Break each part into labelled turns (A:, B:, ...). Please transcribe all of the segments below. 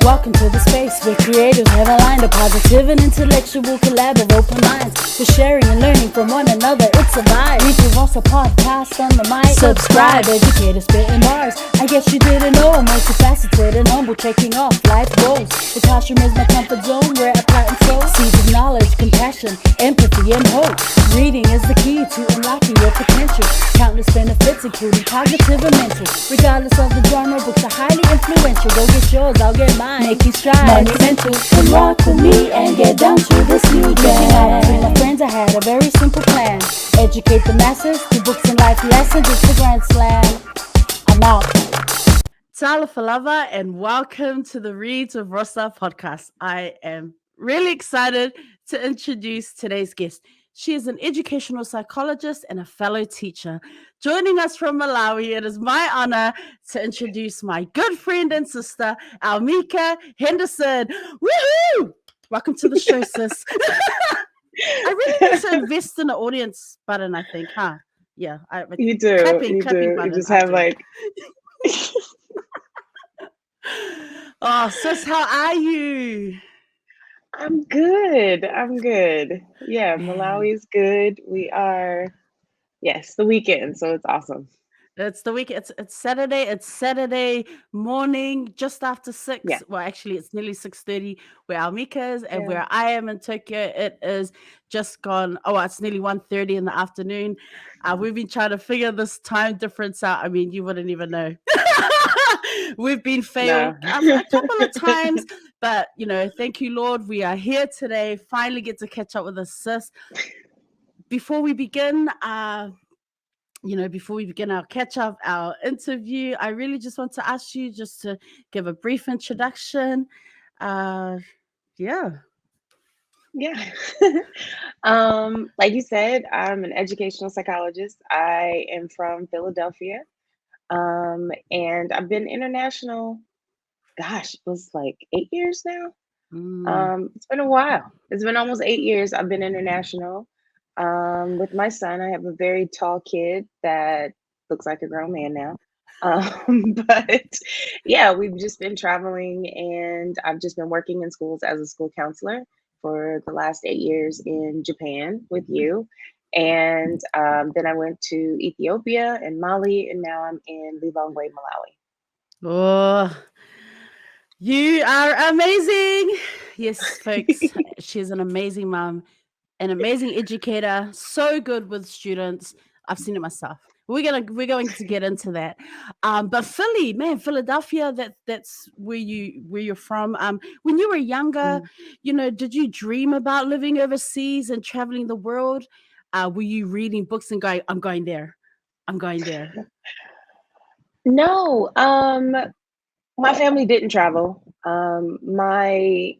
A: Welcome to the space where creators have aligned a positive and intellectual collab of open minds. For sharing and learning from one another, it's a vibe. ReadswithRosa podcast on the mic. Subscribe, educator spitting bars. I guess you didn't know I'm multifaceted and humble, checking off life goals. The classroom is my comfort zone where I plant and sow seeds of knowledge, compassion, empathy, and hope. Reading is the key to unlocking your potential. Countless benefits, including cognitive and mental. Regardless of the genre, books are highly influential. Go get yours, I'll get mine. Making strides, monumental. Come rock with me and get down to this new jam. Reaching out to my friends, I had a very simple plan. Educate the masses through books and life lessons. It's the grand slam. I'm out. Tala Falava, and welcome to the Reads with Rosa podcast. I am really excited to introduce today's guest. She is an educational psychologist and a fellow teacher. Joining us from Malawi, it is my honor to introduce my good friend and sister, Elmeka Henderson. Woohoo! Welcome to the show, sis. I really need to invest in the audience button, I think, huh? Yeah.
B: You do.
A: Clapping
B: you
A: button,
B: just have like...
A: Oh, sis, how are you?
B: I'm good. Yeah,
A: Man.
B: Malawi is good. We are, yes, the weekend, so it's awesome.
A: It's the week. It's Saturday. It's Saturday morning, just after 6.
B: Yeah.
A: Well, actually, it's nearly 6:30 where Elmeka is, and
B: Yeah.
A: where I am in Tokyo, it is just gone. Oh, it's nearly 1:30 in the afternoon. We've been trying to figure this time difference out. I mean, you wouldn't even know. We've been failed a couple of times, but thank you, Lord. We are here today. Finally, get to catch up with us, sis. Before we begin, before we begin our catch up, our interview, I really just want to ask you just to give a brief introduction. Yeah.
B: Like you said, I'm an educational psychologist. I am from Philadelphia. And I've been international, gosh, it was like 8 years now. It's been a while. It's been almost 8 years I've been international. With my son, I have a very tall kid that looks like a grown man now. But yeah, we've just been traveling, and I've just been working in schools as a school counselor for the last 8 years in Japan with you. And then I went to Ethiopia and Mali, and now I'm in Lilongwe, Malawi.
A: Oh, you are amazing. Yes, folks, she's an amazing mom, an amazing educator, so good with students. I've seen it myself. We're going to get into that. But Philly, man, Philadelphia, that's where you're from. When you were younger, did you dream about living overseas and traveling the world? Were you reading books and going, I'm going there.
B: No, my family didn't travel. My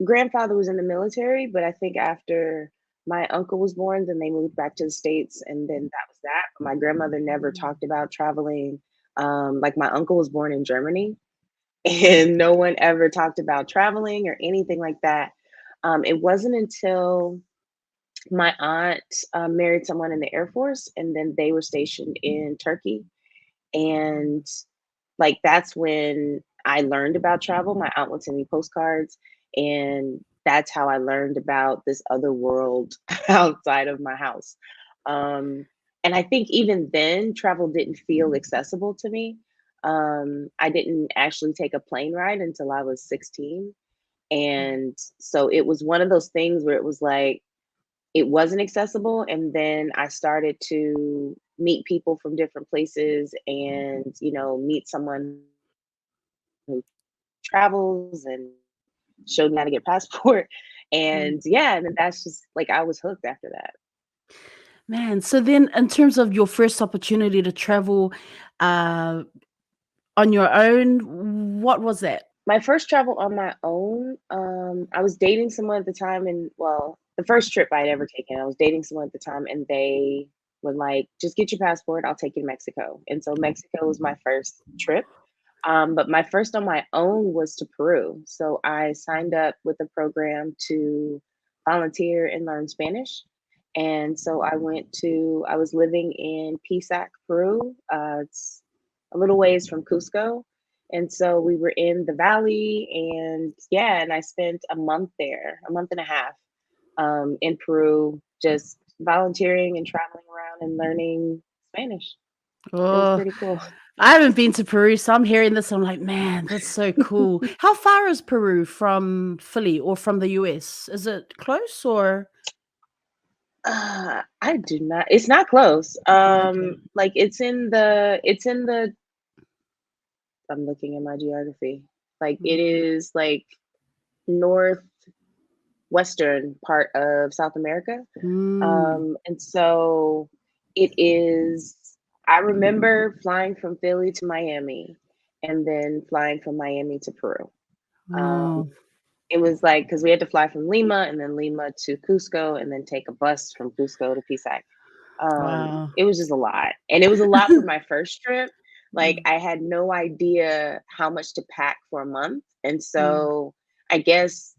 B: grandfather was in the military, but I think after my uncle was born, then they moved back to the States, and then that was that. But my grandmother never talked about traveling. Like my uncle was born in Germany, and no one ever talked about traveling or anything like that. It wasn't until my aunt married someone in the Air Force, and then they were stationed in Turkey. And like that's when I learned about travel. My aunt would send me postcards, and that's how I learned about this other world outside of my house. And I think even then, travel didn't feel accessible to me. I didn't actually take a plane ride until I was 16. And so it was one of those things where it was like, it wasn't accessible. And then I started to meet people from different places and, meet someone who travels and showed me how to get a passport. And yeah, and then that's just like I was hooked after that.
A: Man, so then in terms of your first opportunity to travel on your own, what was that?
B: My first travel on my own, I was dating someone at the time, and well, the first trip I'd ever taken, I was dating someone at the time, and they were like, just get your passport, I'll take you to Mexico. And so Mexico was my first trip. But my first on my own was to Peru. So I signed up with a program to volunteer and learn Spanish. And so I was living in Pisac, Peru. It's a little ways from Cusco. And so we were in the valley, and yeah, and I spent a month there, a month and a half, in Peru, just volunteering and traveling around and learning Spanish. It was
A: Oh,
B: pretty cool.
A: I haven't been to Peru, so I'm hearing this. I'm like, man, that's so cool. How far is Peru from Philly or from the US? Is it close or?
B: I do not. It's not close.
A: Okay.
B: Like it's in the. I'm looking at my geography. Like it
A: Mm.
B: is like northwestern part of South America.
A: Mm.
B: And so it is. I remember flying from Philly to Miami, and then flying from Miami to Peru.
A: Oh,
B: Um, it was like because we had to fly from Lima and then Lima to Cusco and then take a bus from Cusco to Pisac.
A: wow.
B: It was just a lot. And it was a lot for my first trip. Like
A: Mm,
B: I had no idea how much to pack for a month. And
A: mm,
B: so I guess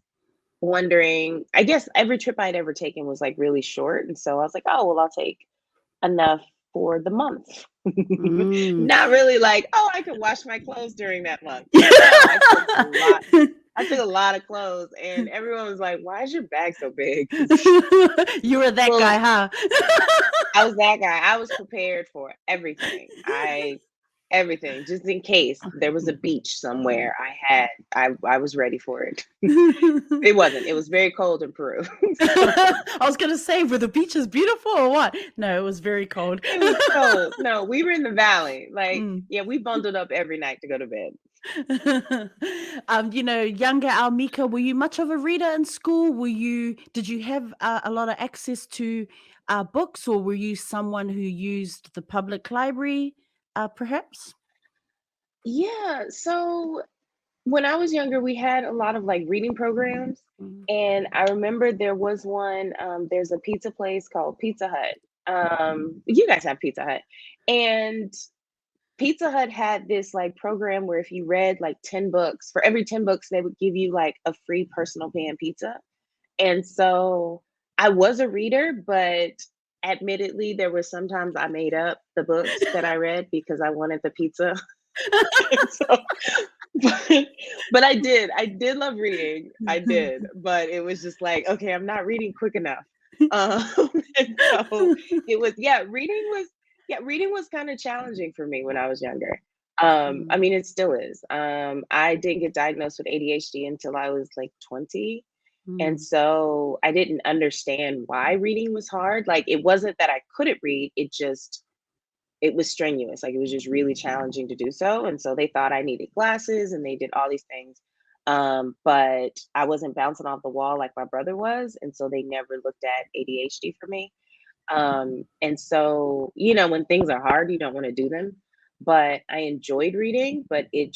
B: I guess every trip I'd ever taken was like really short. And so I was like, oh, well, I'll take enough for the month.
A: mm.
B: Not really like, oh, I could wash my clothes during that month. No, I took a lot. I took a lot of clothes, and everyone was like, "Why is your bag so big?" It's
A: You were that
B: full.
A: guy, huh?
B: I was that guy. I was prepared for everything. Everything, just in case there was a beach somewhere. I was ready for it. It wasn't. It was very cold in Peru. So
A: I was gonna say, were the beaches beautiful or what? No, it was very cold.
B: it was cold. No, we were in the valley. Like,
A: Mm.
B: yeah, we bundled up every night to go to bed.
A: Younger Almika, were you much of a reader in school? Did you have a lot of access to books, or were you someone who used the public library, perhaps?
B: Yeah, so when I was younger, we had a lot of like reading programs.
A: Mm.
B: And I remember there was one, there's a pizza place called Pizza Hut. You guys have Pizza Hut. And Pizza Hut had this like program where if you read like 10 books, for every 10 books, they would give you like a free personal pan pizza. And so I was a reader, but admittedly, there were sometimes I made up the books that I read because I wanted the pizza. And so but I did love reading. I did, but it was just like, okay, I'm not reading quick enough. Um, and so it was, reading was kind of challenging for me when I was younger. I
A: Mm,
B: mean, it still is. I didn't get diagnosed with ADHD until I was like 20. And
A: mm,
B: so I didn't understand why reading was hard. Like it wasn't that I couldn't read, it was strenuous. Like it was just really challenging to do so. And so they thought I needed glasses and they did all these things. But I wasn't bouncing off the wall like my brother was. And so they never looked at ADHD for me. And so, when things are hard, you don't want to do them. But I enjoyed reading, but it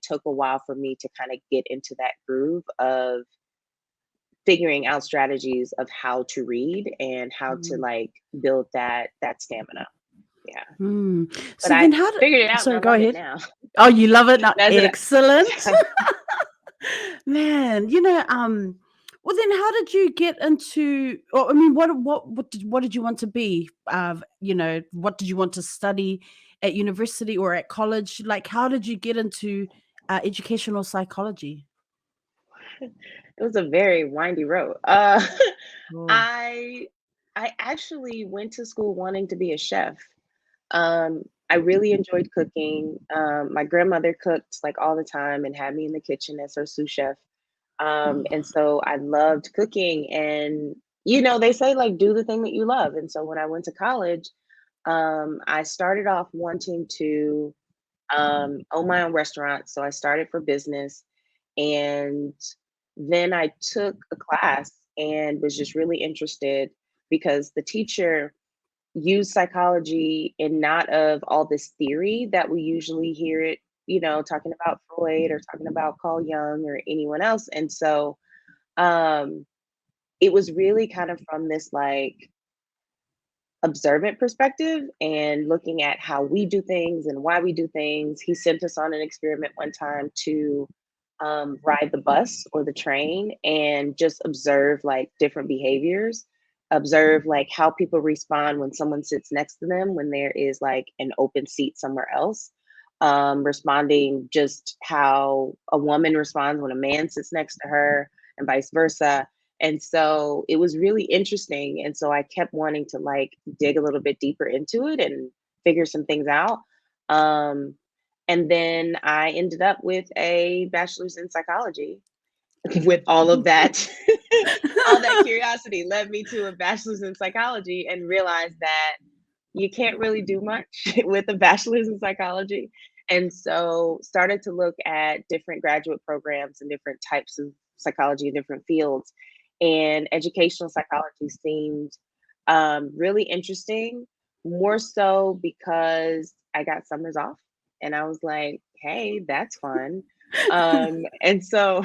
B: took a while for me to kind of get into that groove of figuring out strategies of how to read and how to
A: mm,
B: like build that stamina. Yeah.
A: mm.
B: But
A: So
B: I
A: then how did
B: figured it out and I
A: sorry, go
B: love it
A: ahead.
B: now.
A: Oh, you love it now.
B: That's it.
A: Excellent.
B: Yeah.
A: Man, well then how did you get into or I mean what did you want to be? What did you want to study at university or at college? Like how did you get into educational psychology?
B: It was a very windy road.
A: Oh.
B: I I actually went to school wanting to be a chef. I really enjoyed cooking. My grandmother cooked like all the time and had me in the kitchen as her sous chef. And so I loved cooking, and they say like do the thing that you love. And so when I went to college, I started off wanting to own my own restaurant. So I started for business, and then I took a class and was just really interested because the teacher used psychology and not of all this theory that we usually hear it, talking about Freud or talking about Carl Jung or anyone else. And so um, it was really kind of from this like observant perspective and looking at how we do things and why we do things. He sent us on an experiment one time to ride the bus or the train and just observe like different behaviors, observe like how people respond when someone sits next to them when there is like an open seat somewhere else. responding just how a woman responds when a man sits next to her and vice versa. And so it was really interesting. And so I kept wanting to like dig a little bit deeper into it and figure some things out. Um, and then I ended up with a bachelor's in psychology with all of that. All that curiosity led me to a bachelor's in psychology and realized that you can't really do much with a bachelor's in psychology. And so started to look at different graduate programs and different types of psychology in different fields. And educational psychology seemed really interesting, more so because I got summers off and I was like, hey, that's fun. And so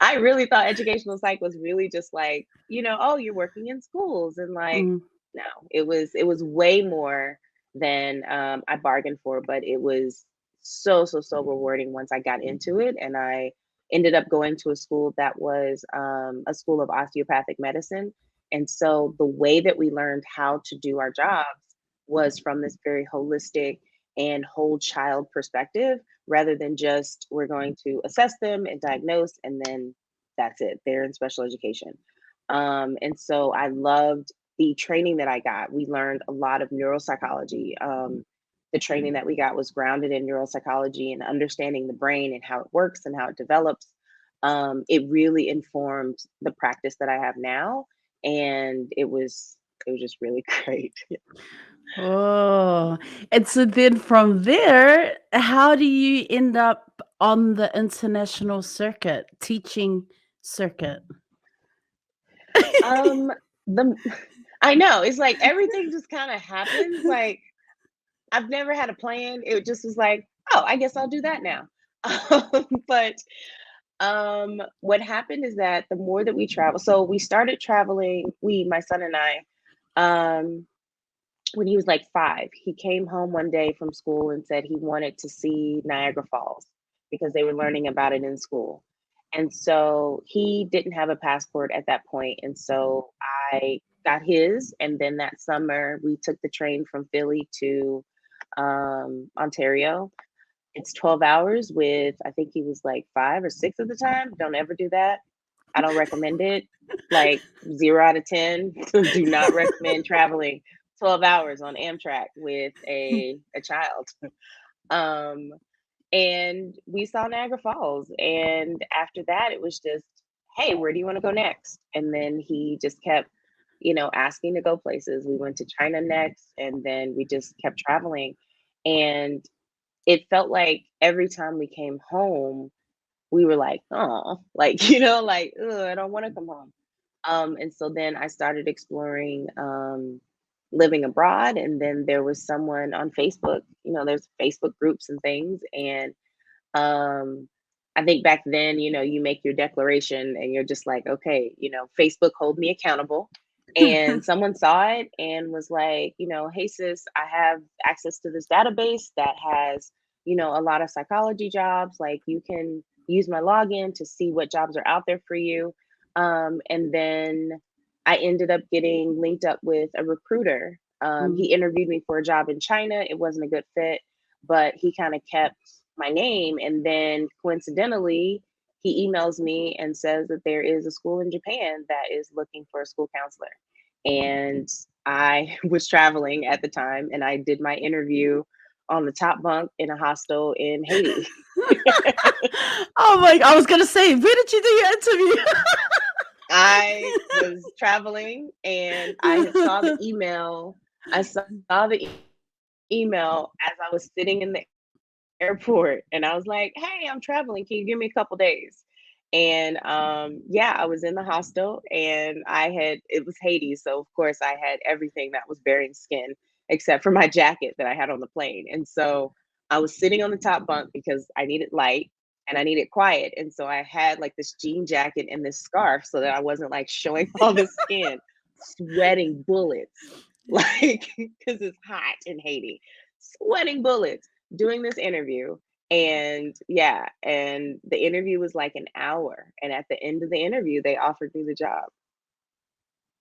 B: I really thought educational psych was really just like, oh, you're working in schools and like,
A: Mm.
B: no, it was way more than I bargained for, but it was so rewarding once I got into it, and I ended up going to a school that was a school of osteopathic medicine, and so the way that we learned how to do our jobs was from this very holistic and whole child perspective, rather than just we're going to assess them and diagnose, and then that's it. They're in special education. And so I loved the training that I got. We learned a lot of neuropsychology. The training that we got was grounded in neuropsychology and understanding the brain and how it works and how it develops. It really informed the practice that I have now, and it was just really great.
A: Oh, and so then from there, how do you end up on the international circuit, teaching circuit?
B: Um, the I know it's like everything just kind of happens. Like I've never had a plan. It just was like, oh, I guess I'll do that now. But what happened is that the more that we travel, so we started traveling, my son and I, um, when he was like 5, he came home one day from school and said he wanted to see Niagara Falls because they were learning about it in school. And so he didn't have a passport at that point, and so I got his. And then that summer, we took the train from Philly to Ontario. It's 12 hours with, I think he was like 5 or 6 at the time. Don't ever do that. I don't recommend it. Like 0 out of 10. Do not recommend traveling 12 hours on Amtrak with a child. Um, and we saw Niagara Falls. And after that, it was just, hey, where do you want to go next? And then he just kept, asking to go places. We went to China next, and then we just kept traveling. And it felt like every time we came home, we were like, oh, like, like, ugh, I don't want to come home. And so then I started exploring living abroad. And then there was someone on Facebook, there's Facebook groups and things. And um, I think back then, you make your declaration and you're just like, okay, Facebook hold me accountable. And someone saw it and was like, hey sis, I have access to this database that has, a lot of psychology jobs. Like you can use my login to see what jobs are out there for you. And then I ended up getting linked up with a recruiter.
A: Mm.
B: He interviewed me for a job in China. It wasn't a good fit, but he kind of kept my name. And then coincidentally, he emails me and says that there is a school in Japan that is looking for a school counselor. And I was traveling at the time and I did my interview on the top bunk in a hostel in Haiti.
A: Oh my, I was gonna say, where did you do your interview?
B: I was traveling and I saw the email. I saw the email as I was sitting in the airport and I was like, hey, I'm traveling. Can you give me a couple days? And yeah, I was in the hostel and it was Haiti. So, of course, I had everything that was bearing skin except for my jacket that I had on the plane. And so I was sitting on the top bunk because I needed light and I needed quiet. And so I had like this jean jacket and this scarf so that I wasn't like showing all the skin, sweating bullets, like, because it's hot in Haiti, sweating bullets doing this interview. And yeah, and the interview was like an hour. And at the end of the interview, they offered me the job.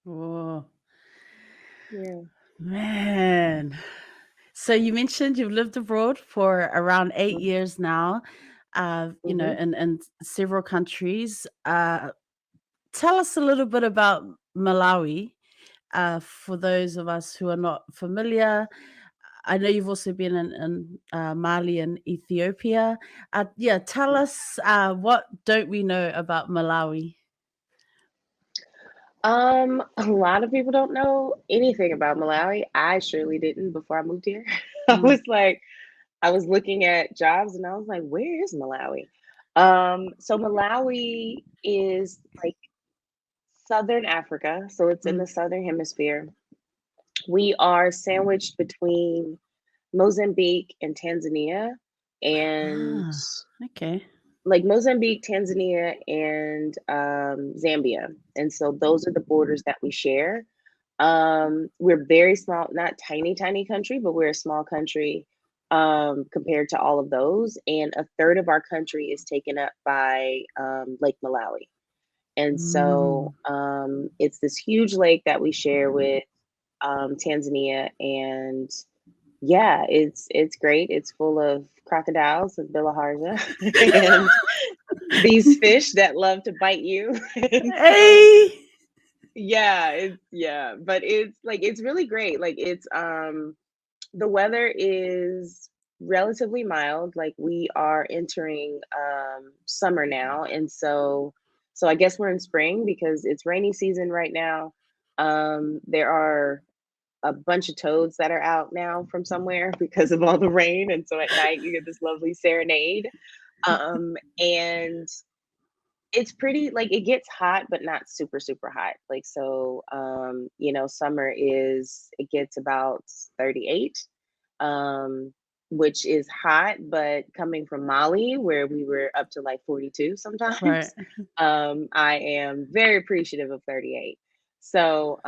A: Oh,
B: Yeah.
A: man. So you mentioned you've lived abroad for around 8 years now,
B: Mm-hmm.
A: in several countries. Tell us a little bit about Malawi. For those of us who are not familiar, I know you've also been in Mali and Ethiopia. Yeah, tell us what don't we know about Malawi?
B: A lot of people don't know anything about Malawi. I surely didn't before I moved here.
A: Mm.
B: I was looking at jobs and I was like, where is Malawi? So Malawi is like Southern Africa, so it's in
A: Mm.
B: the Southern Hemisphere. We are sandwiched between Mozambique and Tanzania, and
A: Ah, okay.
B: like Mozambique, Tanzania, and Zambia. And so those are the borders that we share. We're very small, not tiny, tiny country, but we're a small country compared to all of those. And a third of our country is taken up by Lake Malawi. And so
A: Mm.
B: it's this huge lake that we share with Tanzania, and yeah, it's great. It's full of crocodiles and bilharzia and these fish that love to bite you. And so
A: Hey.
B: but it's like it's really great. Like it's the weather is relatively mild. Like we are entering summer now, and so I guess we're in spring because it's rainy season right now. There are a bunch of toads that are out now from somewhere because of all the rain, and so at night you get this lovely serenade. And it's pretty like it gets hot, but not super, super hot. Like so, summer is it gets about 38, um, which is hot, but coming from Mali, where we were up to like 42
A: Right.
B: sometimes, I am very appreciative of 38. So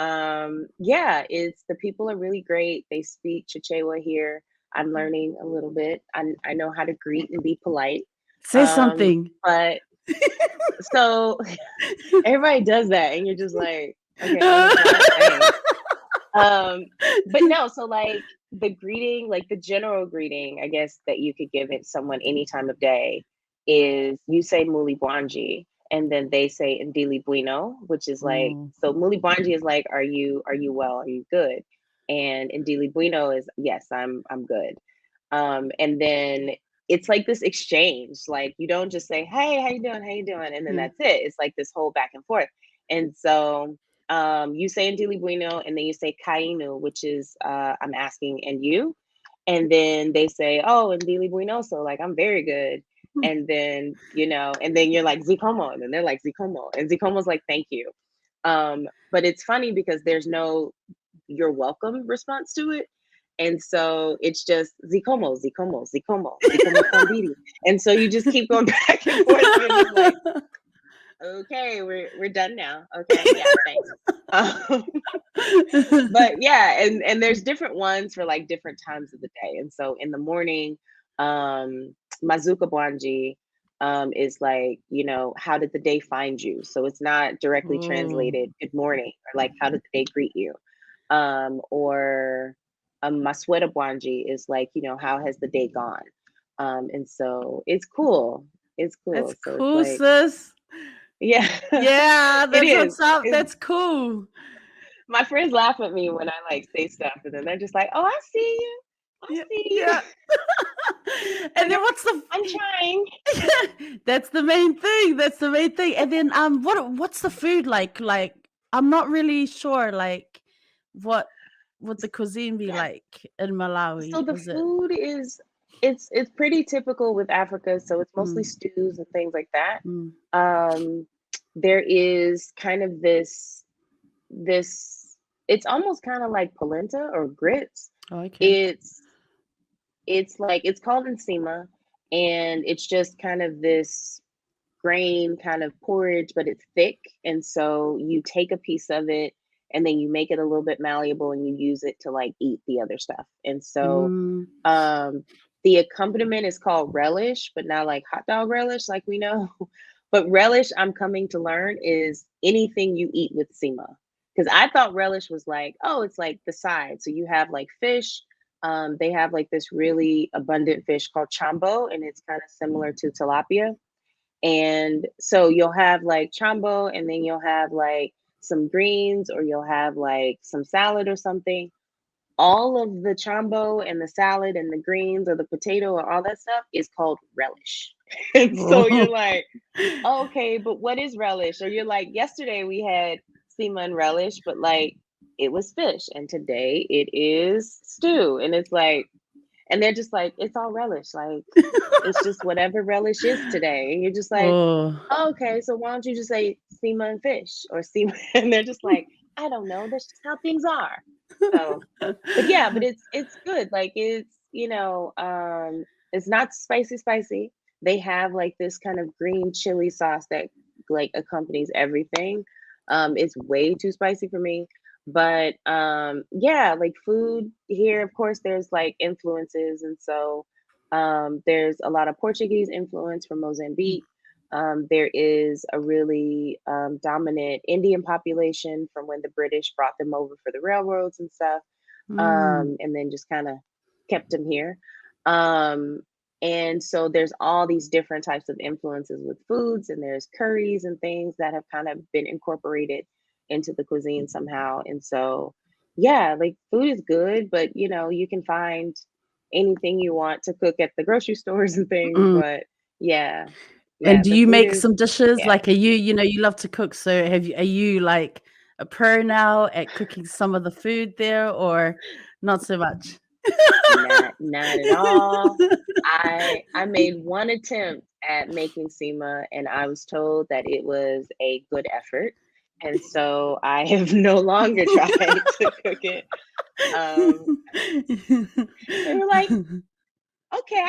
B: yeah, it's the people are really great. They speak Chichewa here. I'm learning a little bit. I know how to greet and be polite.
A: Say something.
B: But so everybody does that, and you're just like, okay, what am I saying? But no, so like the greeting, like the general greeting, I guess that you could give it someone any time of day is you say Muli Bwanji, and then they say Ndili Bueno, which is like
A: Oh.
B: so Muli Bwanji is like, are you well? Are you good? And Ndili Bueno is yes, I'm good. And then it's like this exchange. Like you don't just say, "Hey, how you doing? How you doing?" and then
A: Yeah.
B: that's it. It's like this whole back and forth. And so you say Ndili Bueno, and then you say Kainu, which is I'm asking, and you, and then they say, "Oh, Ndili Bueno," so like I'm very good. And then and then you're like Zikomo, and then they're like Zikomo, and Zikomo's like thank you. But it's funny because there's no you're welcome response to it. And so it's just Zikomo, Zikomo, Zikomo, Zikomo Kwambiri. And so you just keep going back and forth. And you're just like, okay, we're done now. Okay, yeah, thanks. Um, but yeah, and there's different ones for like different times of the day. And so in the morning, Mazuka Bwanji is like, how did the day find you? So it's not directly
A: Oh.
B: translated good morning or like how did the day greet you? Or Masweta Bwanji is like, how has the day gone? And so it's cool. It's
A: That's
B: cool. So it's
A: cool,
B: like,
A: sis.
B: yeah,
A: Yeah,
B: it
A: that's
B: is.
A: what's up.
B: It's,
A: That's cool.
B: my friends laugh at me when I like say stuff, and then they're just like, "Oh, I see you. I
A: Yeah,
B: see you."
A: yeah. And
B: Like
A: then what's the
B: I'm trying.
A: That's the main thing. That's the main thing. And then what's the food like? Like I'm not really sure like what would the cuisine be
B: Yeah.
A: like in
B: So
A: Malawi?
B: the
A: Is it
B: food is it's pretty typical with Africa. So it's mostly
A: mm,
B: stews and things like that.
A: mm,
B: Um, there is kind of this. It's almost kind of like polenta or grits.
A: oh, okay.
B: It's it's like it's called ensima, and it's just kind of this grain kind of porridge, but it's thick. And so you take a piece of it and then you make it a little bit malleable and you use it to like eat the other stuff. And so
A: Mm,
B: um, the accompaniment is called relish, but not like hot dog relish like we know. But relish, I'm coming to learn, is anything you eat with sema. Because I thought relish was like, oh, it's like the side. So you have like fish, They have like this really abundant fish called chambo, and it's kind of similar to tilapia. And so you'll have like chambo, and then you'll have like some greens, or you'll have like some salad or something. All of the chambo and the salad and the greens or the potato or all that stuff is called relish. And so you're
A: Oh.
B: like, okay, but what is relish? Or you're like, yesterday we had sema and relish, but like it was fish, and today it is stew. And it's like, and they're just like, it's all relish. Like, it's just whatever relish is today. And you're just like,
A: Oh.
B: oh, okay, so why don't you just say sema and fish or sema? And they're just like, I don't know. That's just how things are. So, but yeah, but it's good. Like it's not spicy. They have like this kind of green chili sauce that like accompanies everything. It's way too spicy for me. But yeah, like food here, of course, there's like influences. And so there's a lot of Portuguese influence from Mozambique. There is a really dominant Indian population from when the British brought them over for the railroads and stuff,
A: Mm.
B: and then just kind of kept them here. Um, and so there's all these different types of influences with foods, and there's curries and things that have kind of been incorporated into the cuisine somehow. And so, yeah, like food is good, but you can find anything you want to cook at the grocery stores and things.
A: Mm.
B: But yeah,
A: And
B: yeah,
A: do
B: the
A: you
B: food
A: make
B: is,
A: some dishes?
B: yeah.
A: Like, you love to cook, so are you like a pro now at cooking some of the food there, or not so much?
B: Not at all. I made one attempt at making sema, and I was told that it was a good effort. And so I have no longer tried to cook it. Um, they were like, okay,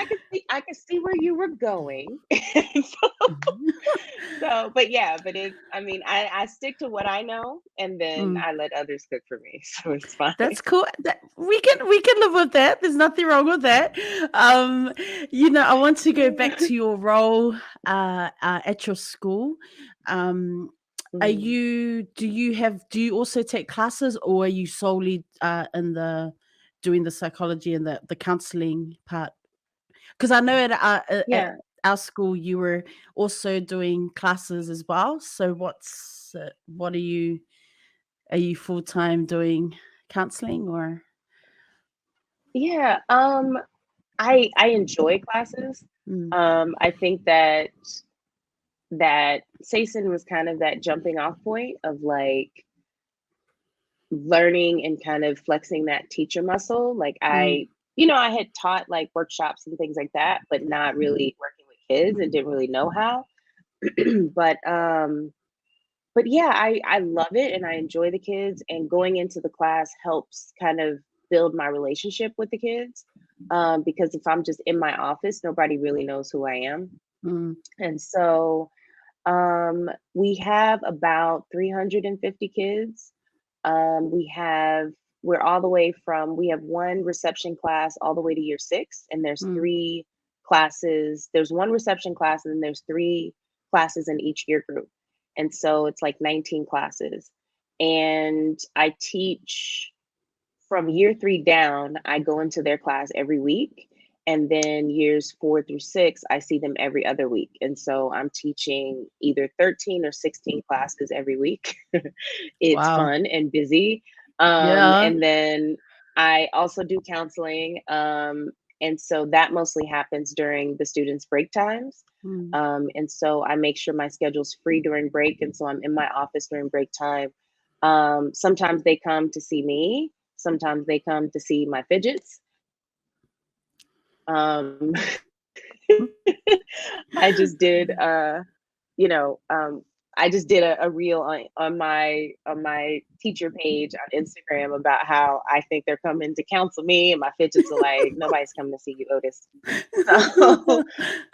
B: I can see where you were going. So, but yeah, but I mean, I stick to what I know, and then
A: Mm.
B: I let others cook for me. So it's fine.
A: That's cool. We can live with that. There's nothing wrong with that. Um, I want to go back to your role at your school. Um,
B: Mhm.
A: do you also take classes, or are you solely in the doing the psychology and the counseling part? Because I know at
B: Yeah.
A: our school you were also doing classes as well. So what are you full time doing counseling or?
B: Yeah. I enjoy classes.
A: Mm,
B: I think that Sason was kind of that jumping off point of like learning and kind of flexing that teacher muscle. Like
A: mm,
B: I had taught like workshops and things like that, but not really working with kids and didn't really know how. but but yeah, I love it and I enjoy the kids, and going into the class helps kind of build my relationship with the kids. Because if I'm just in my office, nobody really knows who I am.
A: mm,
B: And so we have about 350 kids. We have we're all the way from we have one reception class all the way to year 6, and there's
A: mm.
B: three classes. There's one reception class, and then there's three classes in each year group. And so it's like 19 classes. And I teach from year 3 down. I go into their class every week. And then years 4 through 6, I see them every other week. And so I'm teaching either 13 or 16 classes every week. It's
A: Wow.
B: fun and busy.
A: Yeah.
B: And then I also do counseling. And so that mostly happens during the students' break times.
A: Mm.
B: And so I make sure my schedule's free during break. And so I'm in my office during break time. Sometimes they come to see me. Sometimes they come to see my fidgets. Um, I just did, you know, um, I just did a reel on my teacher page on Instagram about how I think they're coming to counsel me, and my fidgets are like, nobody's coming to see you, Otis. So,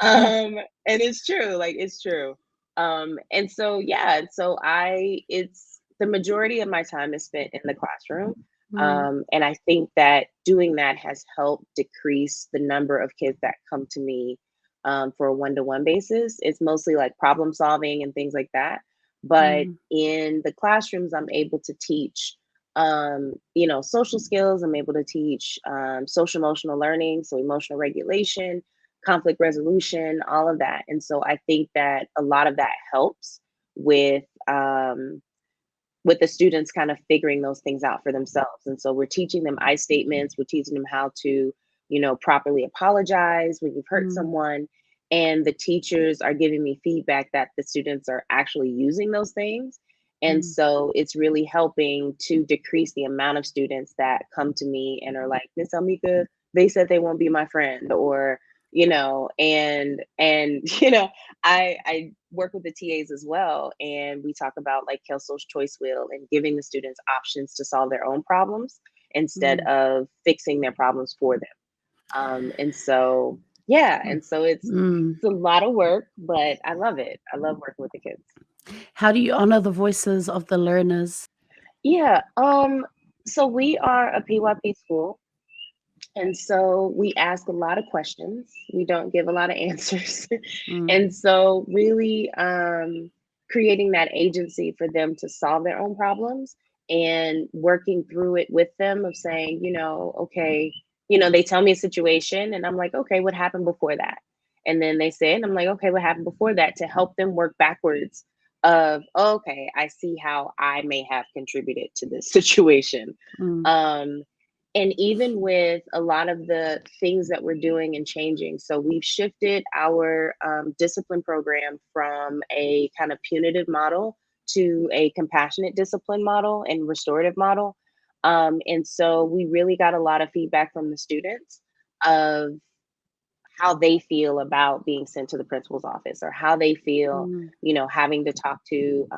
B: and it's true, like it's true. And so yeah, so it's the majority of my time is spent in the classroom.
A: Mm,
B: And I think that doing that has helped decrease the number of kids that come to me for a one-to-one basis. It's mostly like problem solving and things like that. But
A: mm,
B: in the classrooms, I'm able to teach social skills. I'm able to teach social emotional learning, so emotional regulation, conflict resolution, all of that. And so I think that a lot of that helps with with the students kind of figuring those things out for themselves. And so we're teaching them I statements, we're teaching them how to, properly apologize when you've hurt someone. And the teachers are giving me feedback that the students are actually using those things. And so it's really helping to decrease the amount of students that come to me and are like, Miss Elmeka, they said they won't be my friend, or, and I work with the TAs as well, and we talk about like Kelso's choice wheel and giving the students options to solve their own problems instead of fixing their problems for them. And so, yeah, and so it's a lot of work, but I love it. I love working with the kids.
A: How do you honor the voices of the learners?
B: Yeah. So we are a PYP school. And so we ask a lot of questions. We don't give a lot of answers. And so really creating that agency for them to solve their own problems and working through it with them of saying, okay, they tell me a situation and I'm like, okay, what happened before that? And then they say, and I'm like, okay, what happened before that, to help them work backwards of, okay, I see how I may have contributed to this situation. And even with a lot of the things that we're doing and changing, so we've shifted our discipline program from a kind of punitive model to a compassionate discipline model and restorative model. And so we really got a lot of feedback from the students of how they feel about being sent to the principal's office, or how they feel, having to talk to,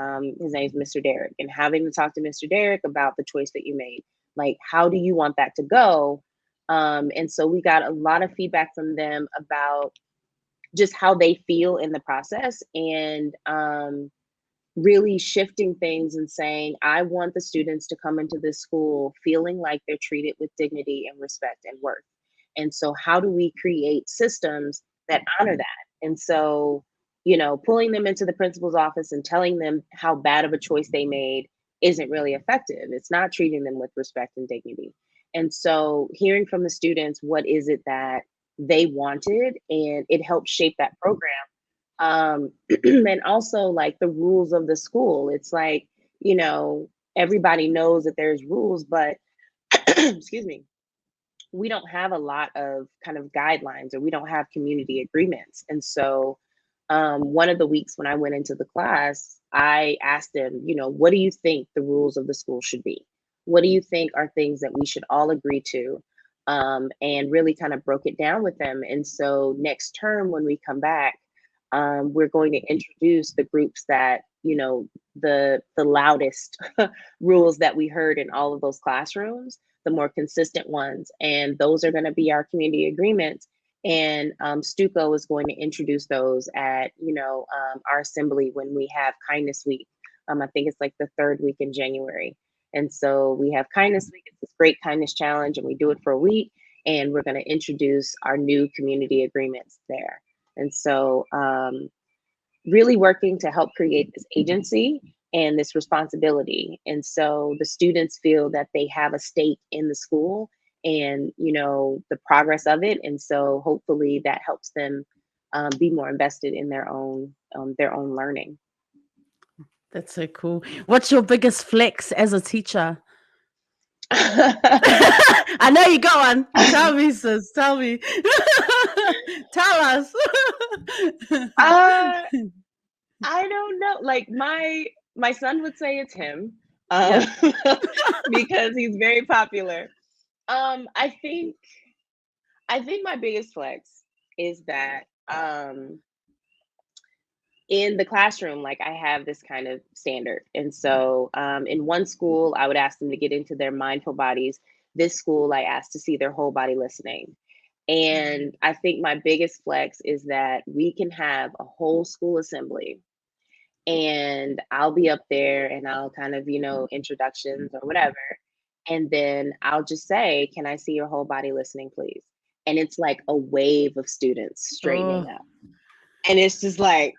B: his name is Mr. Derek, and having to talk to Mr. Derek about the choice that you made. Like, how do you want that to go? And so we got a lot of feedback from them about just how they feel in the process, and really shifting things and saying, I want the students to come into this school feeling like they're treated with dignity and respect and worth. And so how do we create systems that honor that? And so, pulling them into the principal's office and telling them how bad of a choice they made isn't really effective. It's not treating them with respect and dignity. And so hearing from the students, what is it that they wanted, and it helped shape that program. And also like the rules of the school. It's like, everybody knows that there's rules, but excuse me, we don't have a lot of kind of guidelines, or we don't have community agreements. And so one of the weeks when I went into the class, I asked them, what do you think the rules of the school should be? What do you think are things that we should all agree to? And really kind of broke it down with them. And so next term, when we come back, we're going to introduce the groups that, the loudest rules that we heard in all of those classrooms, the more consistent ones. And those are going to be our community agreements. And Stuco is going to introduce those at, our assembly when we have Kindness Week. I think it's like the third week in January. And so we have Kindness Week. It's this great kindness challenge, and we do it for a week. And we're going to introduce our new community agreements there. And so really working to help create this agency and this responsibility. And so the students feel that they have a stake in the school and, the progress of it. And so hopefully that helps them be more invested in their own learning.
A: That's so cool. What's your biggest flex as a teacher? I know you got one. Tell me, sis. Tell me. Tell us.
B: I don't know. Like my son would say it's him, because he's very popular. I think my biggest flex is that in the classroom, like, I have this kind of standard. And so in one school, I would ask them to get into their mindful bodies. This school, I asked to see their whole body listening. And I think my biggest flex is that we can have a whole school assembly, and I'll be up there and I'll kind of, introductions or whatever. And then I'll just say, can I see your whole body listening, please? And it's like a wave of students straightening up. And it's just like,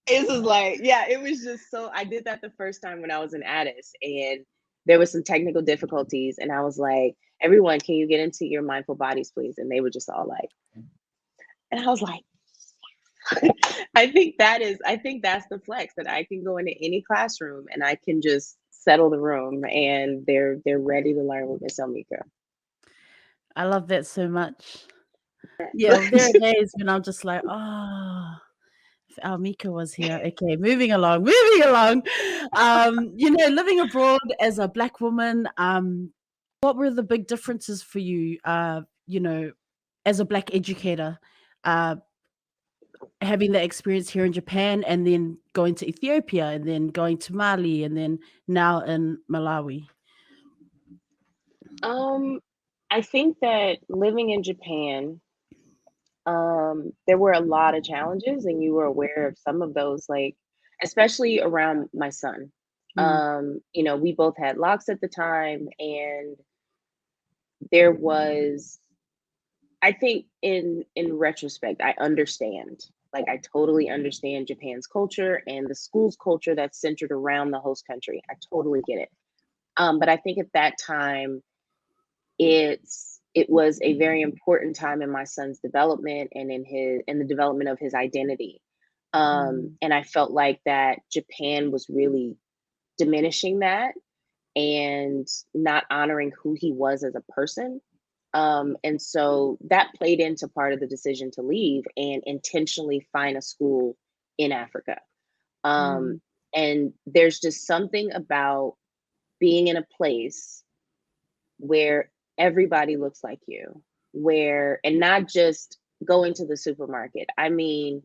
B: yeah, it was just so, I did that the first time when I was in Addis, and there was some technical difficulties, and I was like, everyone, can you get into your mindful bodies, please? And they were just all like, and I was like, I think that's the flex, that I can go into any classroom and I can just settle the room and they're ready to learn with Miss Elmeka.
A: I love that so much. Yeah, there are days when I'm just like, oh, if Almika was here. Okay, moving along, moving along. Living abroad as a Black woman, what were the big differences for you, as a Black educator, uh, having that experience here in Japan and then going to Ethiopia and then going to Mali and then now in Malawi?
B: Um, I think that living in Japan, there were a lot of challenges, and you were aware of some of those, like especially around my son.
A: Mm,
B: We both had locks at the time, and there was, I think in retrospect, I understand. Like I totally understand Japan's culture and the school's culture that's centered around the host country. I totally get it. But I think at that time, it was a very important time in my son's development and in the development of his identity.
A: mm,
B: And I felt like that Japan was really diminishing that and not honoring who he was as a person. And so that played into part of the decision to leave and intentionally find a school in Africa. Um,
A: mm,
B: and there's just something about being in a place where everybody looks like you, and not just going to the supermarket. I mean,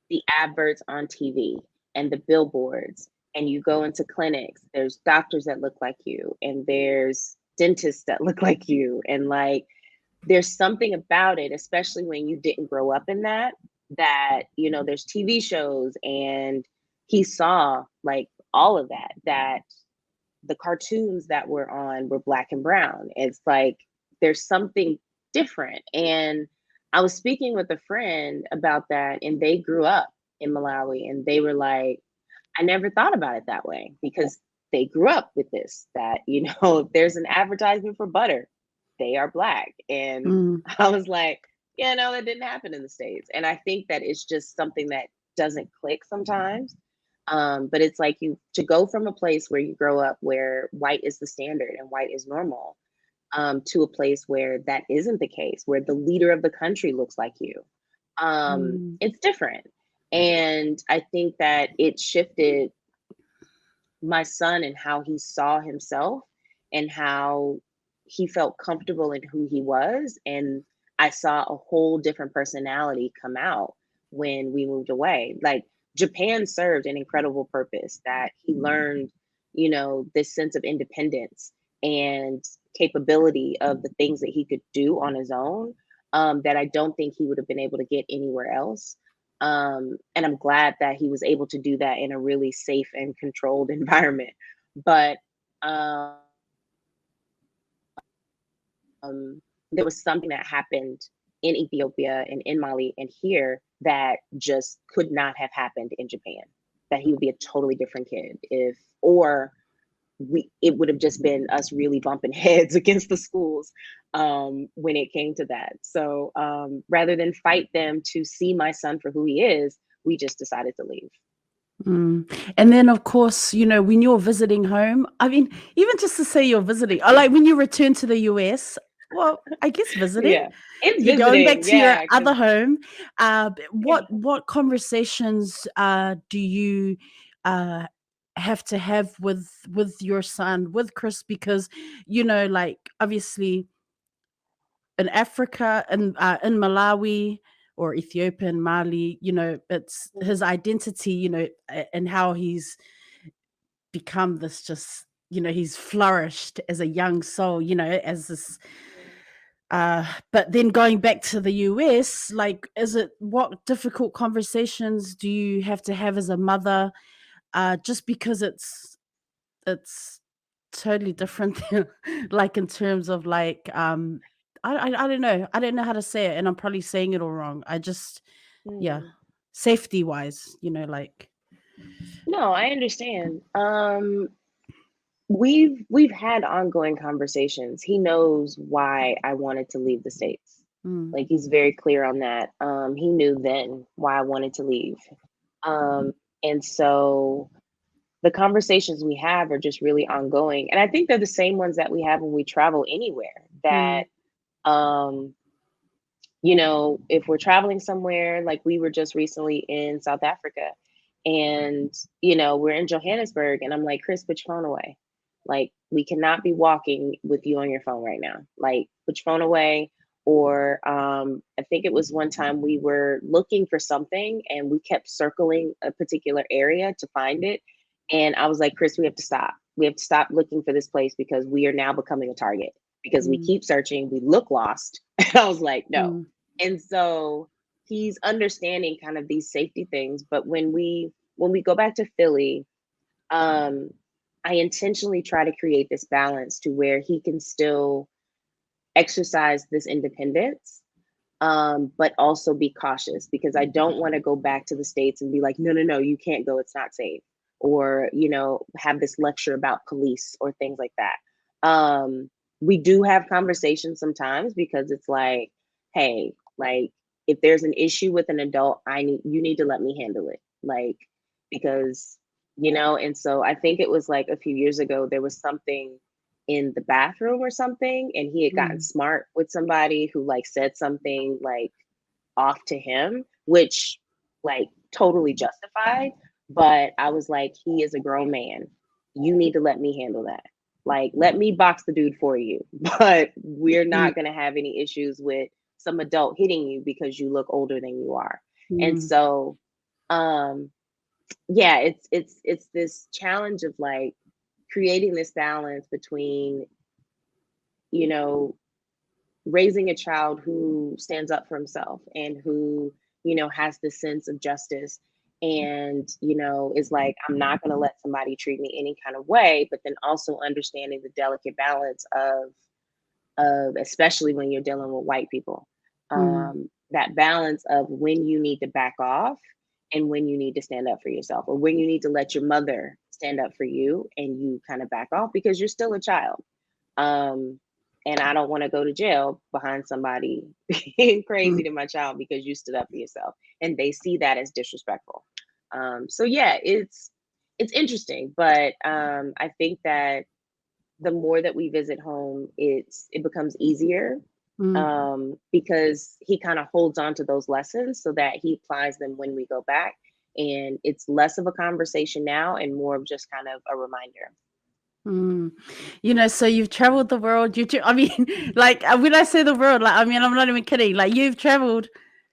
B: the adverts on TV and the billboards, and you go into clinics, there's doctors that look like you, and there's dentists that look like you. And like, there's something about it, especially when you didn't grow up in there's TV shows, and he saw like all of that the cartoons that were on were black and brown. It's like there's something different. And I was speaking with a friend about that, and they grew up in Malawi, and they were like, I never thought about it that way, because they grew up with this, that, if there's an advertisement for butter, they are black. And
A: mm,
B: I was like, yeah, no, that didn't happen in the States. And I think that it's just something that doesn't click sometimes. But it's like you to go from a place where you grow up where white is the standard and white is normal, to a place where that isn't the case, where the leader of the country looks like you.
A: mm,
B: It's different. And I think that it shifted my son and how he saw himself and how he felt comfortable in who he was. And I saw a whole different personality come out when we moved away. Like Japan served an incredible purpose, that he learned, this sense of independence and capability of the things that he could do on his own, that I don't think he would have been able to get anywhere else. And I'm glad that he was able to do that in a really safe and controlled environment. But um, there was something that happened in Ethiopia and in Mali and here that just could not have happened in Japan. That he would be a totally different kid or it would have just been us really bumping heads against the schools, when it came to that. So rather than fight them to see my son for who he is, we just decided to leave.
A: mm. And then, of course, when you're visiting home, I mean, even just to say you're visiting, or like when you return to the US, well, I guess visiting,
B: Yeah, it's
A: you're going back
B: visiting.
A: to your
B: Yeah,
A: other
B: because
A: home.
B: yeah.
A: What conversations do you uh, have to have with your son, with Chris? Because like obviously in Africa and in Malawi or Ethiopia and Mali, it's his
B: Mhm.
A: identity, and how he's become this just, he's flourished as a young soul, as this. But then going back to the US, like, what difficult conversations do you have to have as a mother? Just because it's totally different, like in terms of like I don't know. I don't know how to say it, and I'm probably saying it all wrong. I just yeah,
B: Mm.
A: safety wise, like
B: No, I understand. we've had ongoing conversations. He knows why I wanted to leave the States.
A: Mm.
B: Like, he's very clear on that. He knew then why I wanted to leave. Um, and so the conversations we have are just really ongoing. And I think they're the same ones that we have when we travel anywhere.
A: Mm.
B: That um, you know, if we're traveling somewhere, like we were just recently in South Africa, and you know, we're in Johannesburg, and I'm like, Chris, put your phone away. Like, we cannot be walking with you on your phone right now. Like, put your phone away. Or I think it was one time we were looking for something and we kept circling a particular area to find it. And I was like, Chris, we have to stop. We have to stop looking for this place because we are now becoming a target because we
A: Mm.
B: keep searching, we look lost. And I was like, no.
A: Mm.
B: And so he's understanding kind of these safety things. But when we go back to Philly, um, I intentionally try to create this balance to where he can still exercise this independence, but also be cautious because I don't want to go back to the States and be like, no, no, no, you can't go, it's not safe. Or, you know, have this lecture about police or things like that. We do have conversations sometimes because it's like, hey, like, if there's an issue with an adult, you need to let me handle it. Like, because, you know, and so I think it was like a few years ago, there was something in the bathroom or something, and he had gotten
A: Mm.
B: smart with somebody who like said something like off to him, which like totally justified. But I was like, he is a grown man. You need to let me handle that. Like, let me box the dude for you. But we're
A: Mm.
B: not going to have any issues with some adult hitting you because you look older than you are. And
A: Mm.
B: so, um, yeah, it's this challenge of like creating this balance between, you know, raising a child who stands up for himself and who, you know, has this sense of justice and, you know, is like, I'm not going to let somebody treat me any kind of way, but then also understanding the delicate balance of especially when you're dealing with white people,
A: Mm.
B: that balance of when you need to back off and when you need to stand up for yourself, or when you need to let your mother stand up for you and you kind of back off because you're still a child. um, and I don't want to go to jail behind somebody being crazy
A: Mm.
B: to my child because you stood up for yourself, and they see that as disrespectful. So yeah, it's interesting, but I think that the more that we visit home, it becomes easier,
A: Mm.
B: because he kind of holds on to those lessons so that he applies them when we go back, and it's less of a conversation now and more of just kind of a reminder.
A: Mm. You know, so you've traveled the world. I mean, like when I say the world, like I mean, I'm not even kidding. Like you've traveled,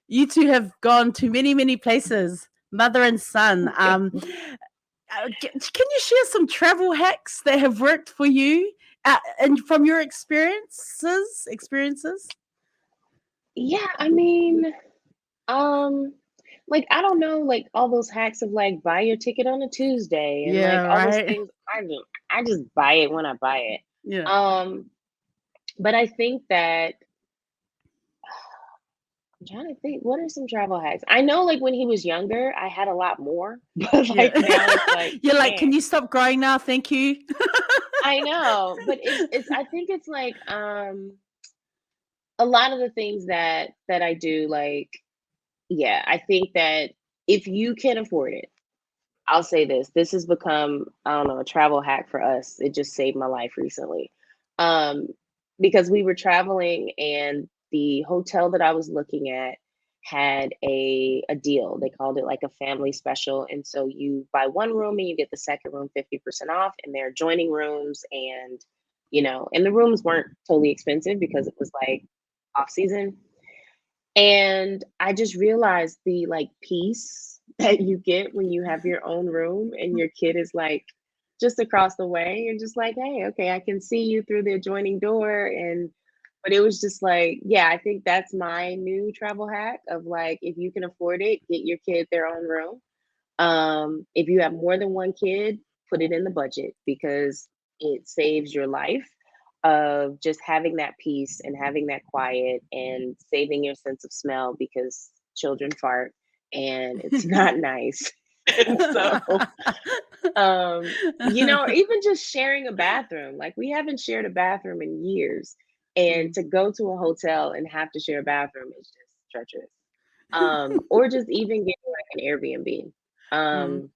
A: you two have gone to many, many places, mother and son. Can you share some travel hacks that have worked for you, and from your experiences?
B: Yeah, I mean, Um, like, I don't know, like all those hacks of like buy your ticket on a Tuesday and like
A: Yeah,
B: all those
A: right.
B: things. I just buy it when I buy it.
A: Yeah.
B: Um, but I think that I'm trying to think, what are some travel hacks? I know like when he was younger, I had a lot more, but like
A: Yeah.
B: now it's like,
A: You're like,
B: man,
A: can you stop growing now? Thank you.
B: I know, but it's I think it's like a lot of the things that I do, like, yeah, I think that if you can afford it, I'll say this. This has become, I don't know, a travel hack for us. It just saved my life recently. Um, because we were traveling and the hotel that I was looking at had a deal. They called it like a family special. And so you buy one room and you get the second room 50% off, and they're adjoining rooms, and you know, and the rooms weren't totally expensive because it was like off season. And I just realized the like peace that you get when you have your own room and your kid is like just across the way and just like, hey, okay, I can see you through the adjoining door. And but it was just like, yeah, I think that's my new travel hack of like, if you can afford it, get your kid their own room. If you have more than one kid, put it in the budget because it saves your life of just having that peace and having that quiet and saving your sense of smell because children fart and it's not nice. And so, or even just sharing a bathroom. Like we haven't shared a bathroom in years. And
A: Mm,
B: to go to a hotel and have to share a bathroom is just treacherous. Or just even getting like an Airbnb.
A: mm,
B: Um,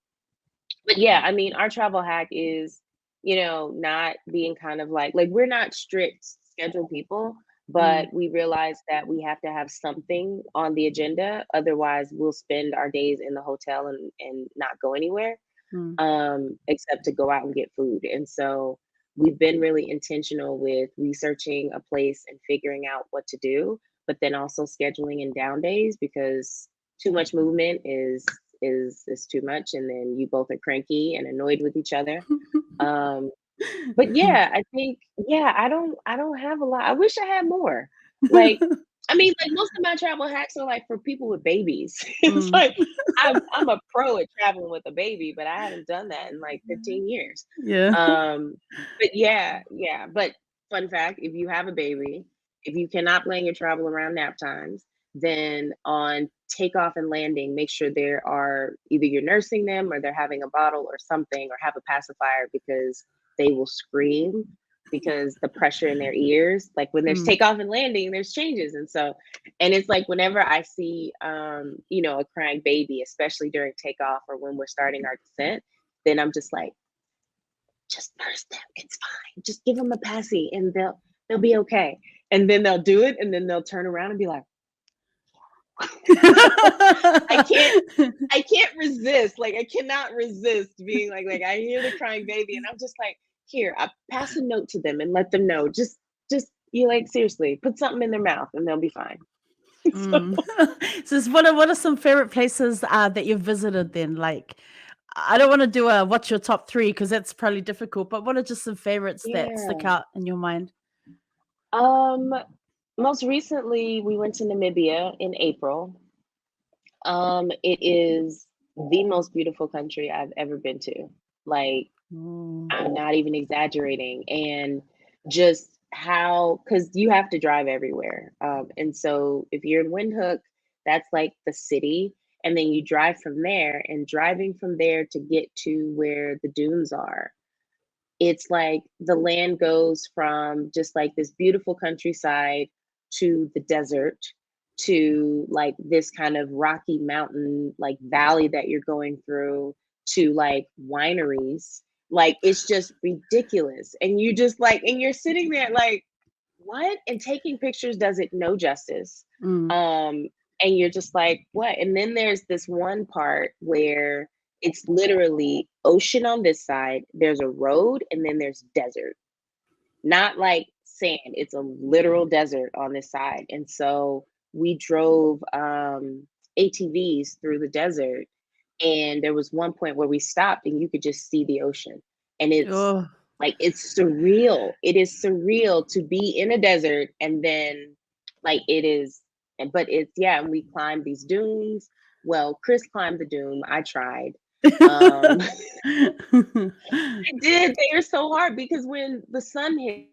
B: but yeah, I mean, our travel hack is, not being kind of like we're not strict schedule people,
A: mm,
B: but we realize that we have to have something on the agenda. Otherwise, we'll spend our days in the hotel and not go anywhere,
A: mm,
B: except to go out and get food. And so we've been really intentional with researching a place and figuring out what to do, but then also scheduling in down days because too much movement is too much, and then you both are cranky and annoyed with each other. Um, but yeah, I think I don't have a lot. I wish I had more. Like, I mean, like most of my travel hacks are like for people with babies. It's
A: mm.
B: like I'm a pro at traveling with a baby, but I haven't done that in like 15 years.
A: Yeah.
B: Um, but yeah, yeah. But fun fact, if you have a baby, if you cannot plan your travel around nap times, then on takeoff and landing, make sure there are either you're nursing them or they're having a bottle or something or have a pacifier because they will scream because the pressure in their ears, like when there's
A: Mm.
B: takeoff and landing, there's changes. And so, and it's like whenever I see, a crying baby, especially during takeoff or when we're starting our descent, then I'm just like, just nurse them. It's fine. Just give them a passy and they'll be okay. And then they'll do it and then they'll turn around and be like, I can't I can't resist. Like I cannot resist being like I hear the crying baby and I'm just like, here, I pass a note to them and let them know. Just you like seriously, put something in their mouth and they'll be fine. So,
A: Mm. So what are some favorite places that you've visited then? Like, I don't want to do a what's your top three because that's probably difficult, but what are just some favorites that stick
B: yeah.
A: out in your mind?
B: Um Most recently we went to Namibia in April. It is the most beautiful country I've ever been to. Like
A: Mm,
B: I'm not even exaggerating. And just how, because you have to drive everywhere. And so if you're in Windhoek, that's like the city. And then you drive from there, and driving from there to get to where the dunes are, it's like the land goes from just like this beautiful countryside to the desert to like this kind of rocky mountain like valley that you're going through to like wineries. Like it's just ridiculous, and you just like and you're sitting there like, what? And taking pictures does it no justice.
A: mm,
B: um and you're just like, what? And then there's this one part where it's literally ocean on this side, there's a road, and then there's desert. Not like sand, it's a literal desert on this side. And so we drove ATVs through the desert, and there was one point where we stopped and you could just see the ocean. And it's
A: oh,
B: like it's surreal. It is surreal to be in a desert, and then like it is, but it's yeah, and we climbed these dunes. Well, Chris climbed the dune, I tried. um I did. They are so hard because when the sun hits,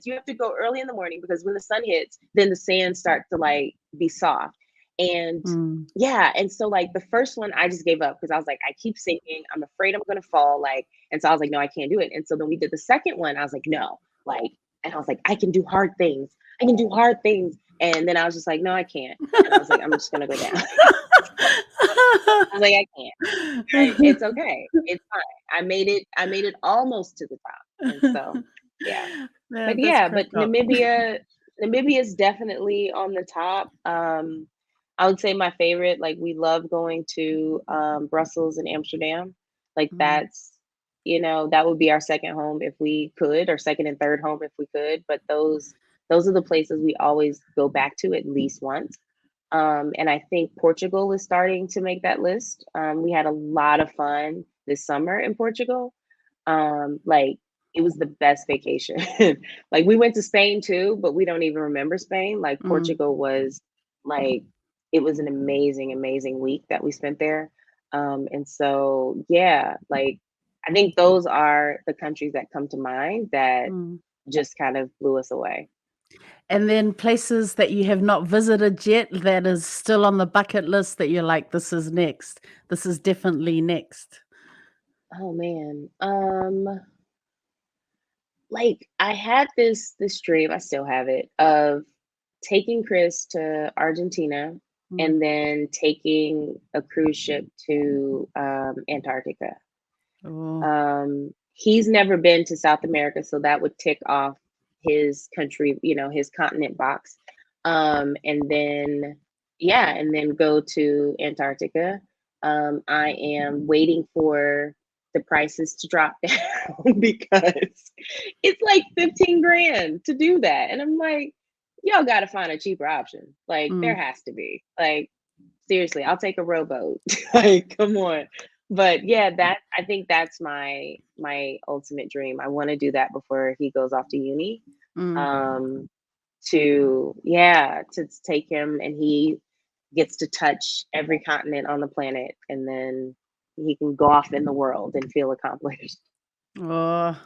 B: you have to go early in the morning because when the sun hits, then the sand starts to like be soft. And
A: Mm.
B: yeah, and so like the first one I just gave up because I was like, I keep sinking. I'm afraid I'm gonna fall. Like, and so I was like, no, I can't do it. And so then we did the second one. I was like, no, like, and I was like, I can do hard things. I can do hard things. And then I was just like, no, I can't. And I was like, I'm just gonna go down. I was like, I can't. It's okay. It's fine. I made it almost to the top. And so yeah.
A: Man,
B: But
A: that's
B: yeah, but
A: cracked up.
B: Namibia is definitely on the top. I would say my favorite, like we love going to Brussels and Amsterdam. Like
A: Mm,
B: that would be our second home if we could, or second and third home if we could. But those are the places we always go back to at least once. And I think Portugal is starting to make that list. We had a lot of fun this summer in Portugal. Like it was the best vacation. Like we went to Spain too, but we don't even remember Spain. Like
A: mm.
B: Portugal was like it was an amazing, amazing week that we spent there. And so yeah, like I think those are the countries that come to mind that
A: Mm.
B: just kind of blew us away.
A: And then places that you have not visited yet that is still on the bucket list that you're like, this is next. This is definitely next.
B: Oh man. Like I had this dream, I still have it, of taking Chris to Argentina
A: Mm.
B: and then taking a cruise ship to Antarctica.
A: Oh,
B: He's never been to South America, so that would tick off his country, his continent box. And then, yeah, and then go to Antarctica. I am waiting for the prices to drop down because it's like 15 grand to do that. And I'm like, y'all got to find a cheaper option. Like, there
A: mm.
B: has to be. Like, seriously, I'll take a rowboat. Like, come on. But yeah, I think that's my ultimate dream. I want to do that before he goes off to uni.
A: Mm.
B: Um, to take him and he gets to touch every continent on the planet, and then he can go off in the world and feel accomplished.
A: Oh,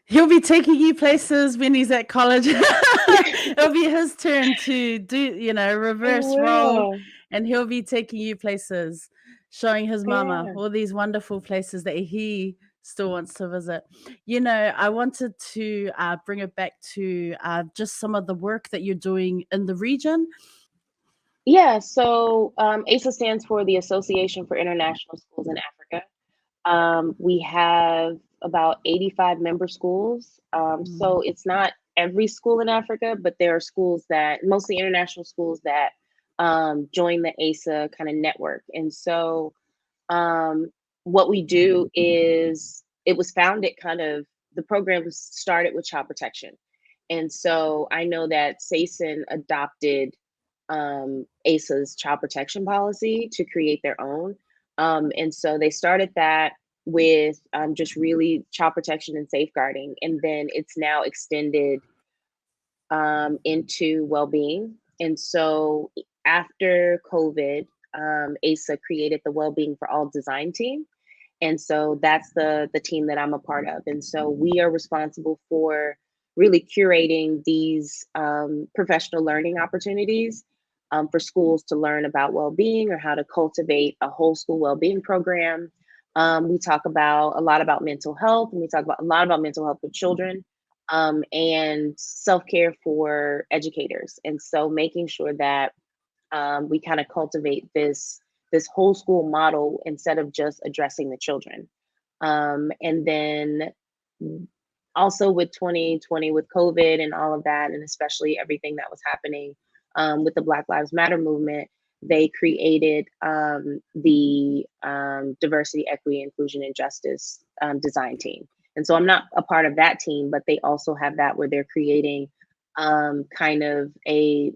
A: he'll be taking you places when he's at college. It'll be his turn to do,
B: It
A: reverse role,
B: will.
A: and he'll be taking you places, showing his mama
B: Yeah.
A: all these wonderful places that he still wants to visit. I wanted to bring it back to just some of the work that you're doing in the region.
B: Yeah, so ASA stands for the Association for International Schools in Africa. We have about 85 member schools. So
A: Mm.
B: it's not every school in Africa, but there are schools that, mostly international schools, that join the ASA kind of network. And so um, what we do is, it was founded the program was started with child protection. And so I know that SASN adopted ASA's child protection policy to create their own. And so they started that with just really child protection and safeguarding. And then it's now extended into well-being. And so after COVID, ASA created the Well-being for All design team. And so that's the team that I'm a part of. And so we are responsible for really curating these professional learning opportunities for schools to learn about well-being or how to cultivate a whole school well-being program. We talk about a lot about mental health, and we talk about a lot about mental health with children, and self-care for educators. And so making sure that we kind of cultivate this whole school model instead of just addressing the children. And then also with 2020, with COVID and all of that, and especially everything that was happening with the Black Lives Matter movement, they created the Diversity, Equity, Inclusion, and Justice design team. And so I'm not a part of that team, but they also have that where they're creating kind of a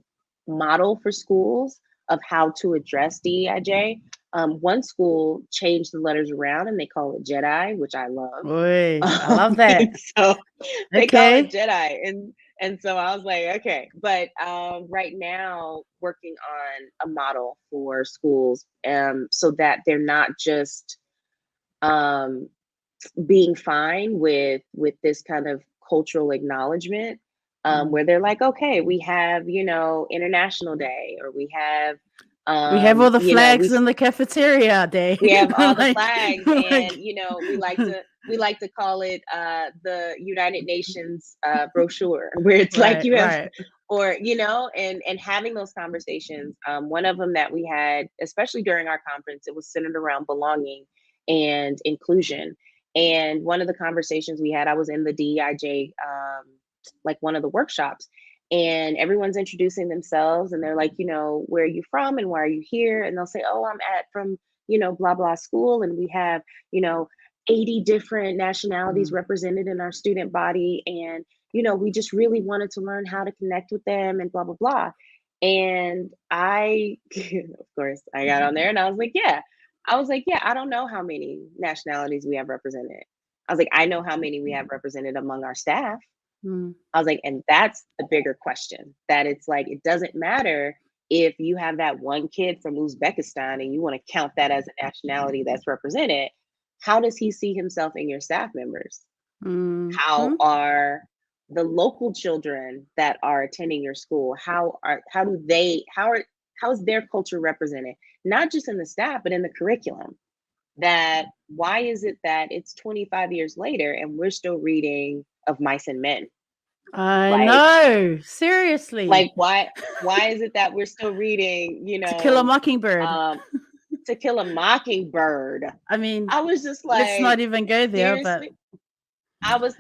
B: model for schools of how to address DEIJ. One school changed the letters around and they call it JEDI, which I love.
A: Oy, I love that.
B: And so they call it
A: Okay.
B: JEDI, and so I was like, okay. But right now, working on a model for schools, so that they're not just um, being fine with this kind of cultural acknowledgement,
A: Mm.
B: where they're like, okay, we have International Day, or
A: We have all the
B: we
A: flags in the cafeteria day.
B: we have all the
A: like,
B: flags, and
A: like,
B: we like to call it the United Nations brochure, where it's like
A: right,
B: you have,
A: right.
B: or and having those conversations. One of them that we had, especially during our conference, it was centered around belonging and inclusion. And one of the conversations we had, I was in the DEIJ, like one of the workshops, and everyone's introducing themselves, and they're like, where are you from and why are you here? And they'll say, oh, I'm from blah blah school, and we have 80 different nationalities
A: Mm.
B: represented in our student body, and we just really wanted to learn how to connect with them, and blah blah blah. And I of course I got on there and I was like, yeah, I don't know how many nationalities we have represented. I was like, I know how many we have represented among our staff.
A: Mm.
B: I was like, and that's the bigger question, that it's like, it doesn't matter if you have that one kid from Uzbekistan and you want to count that as a nationality that's represented. How does he see himself in your staff members? How
A: Mhm.
B: are the local children that are attending your school, how is their culture represented, not just in the staff but in the curriculum? That why is it that it's 25 years later and we're still reading Of Mice and Men?
A: I
B: Like,
A: know, seriously.
B: why is it that we're still reading,
A: To Kill a Mockingbird.
B: To Kill a Mockingbird?
A: I mean,
B: I was just
A: let's not
B: like,
A: even go there, but
B: seriously? I was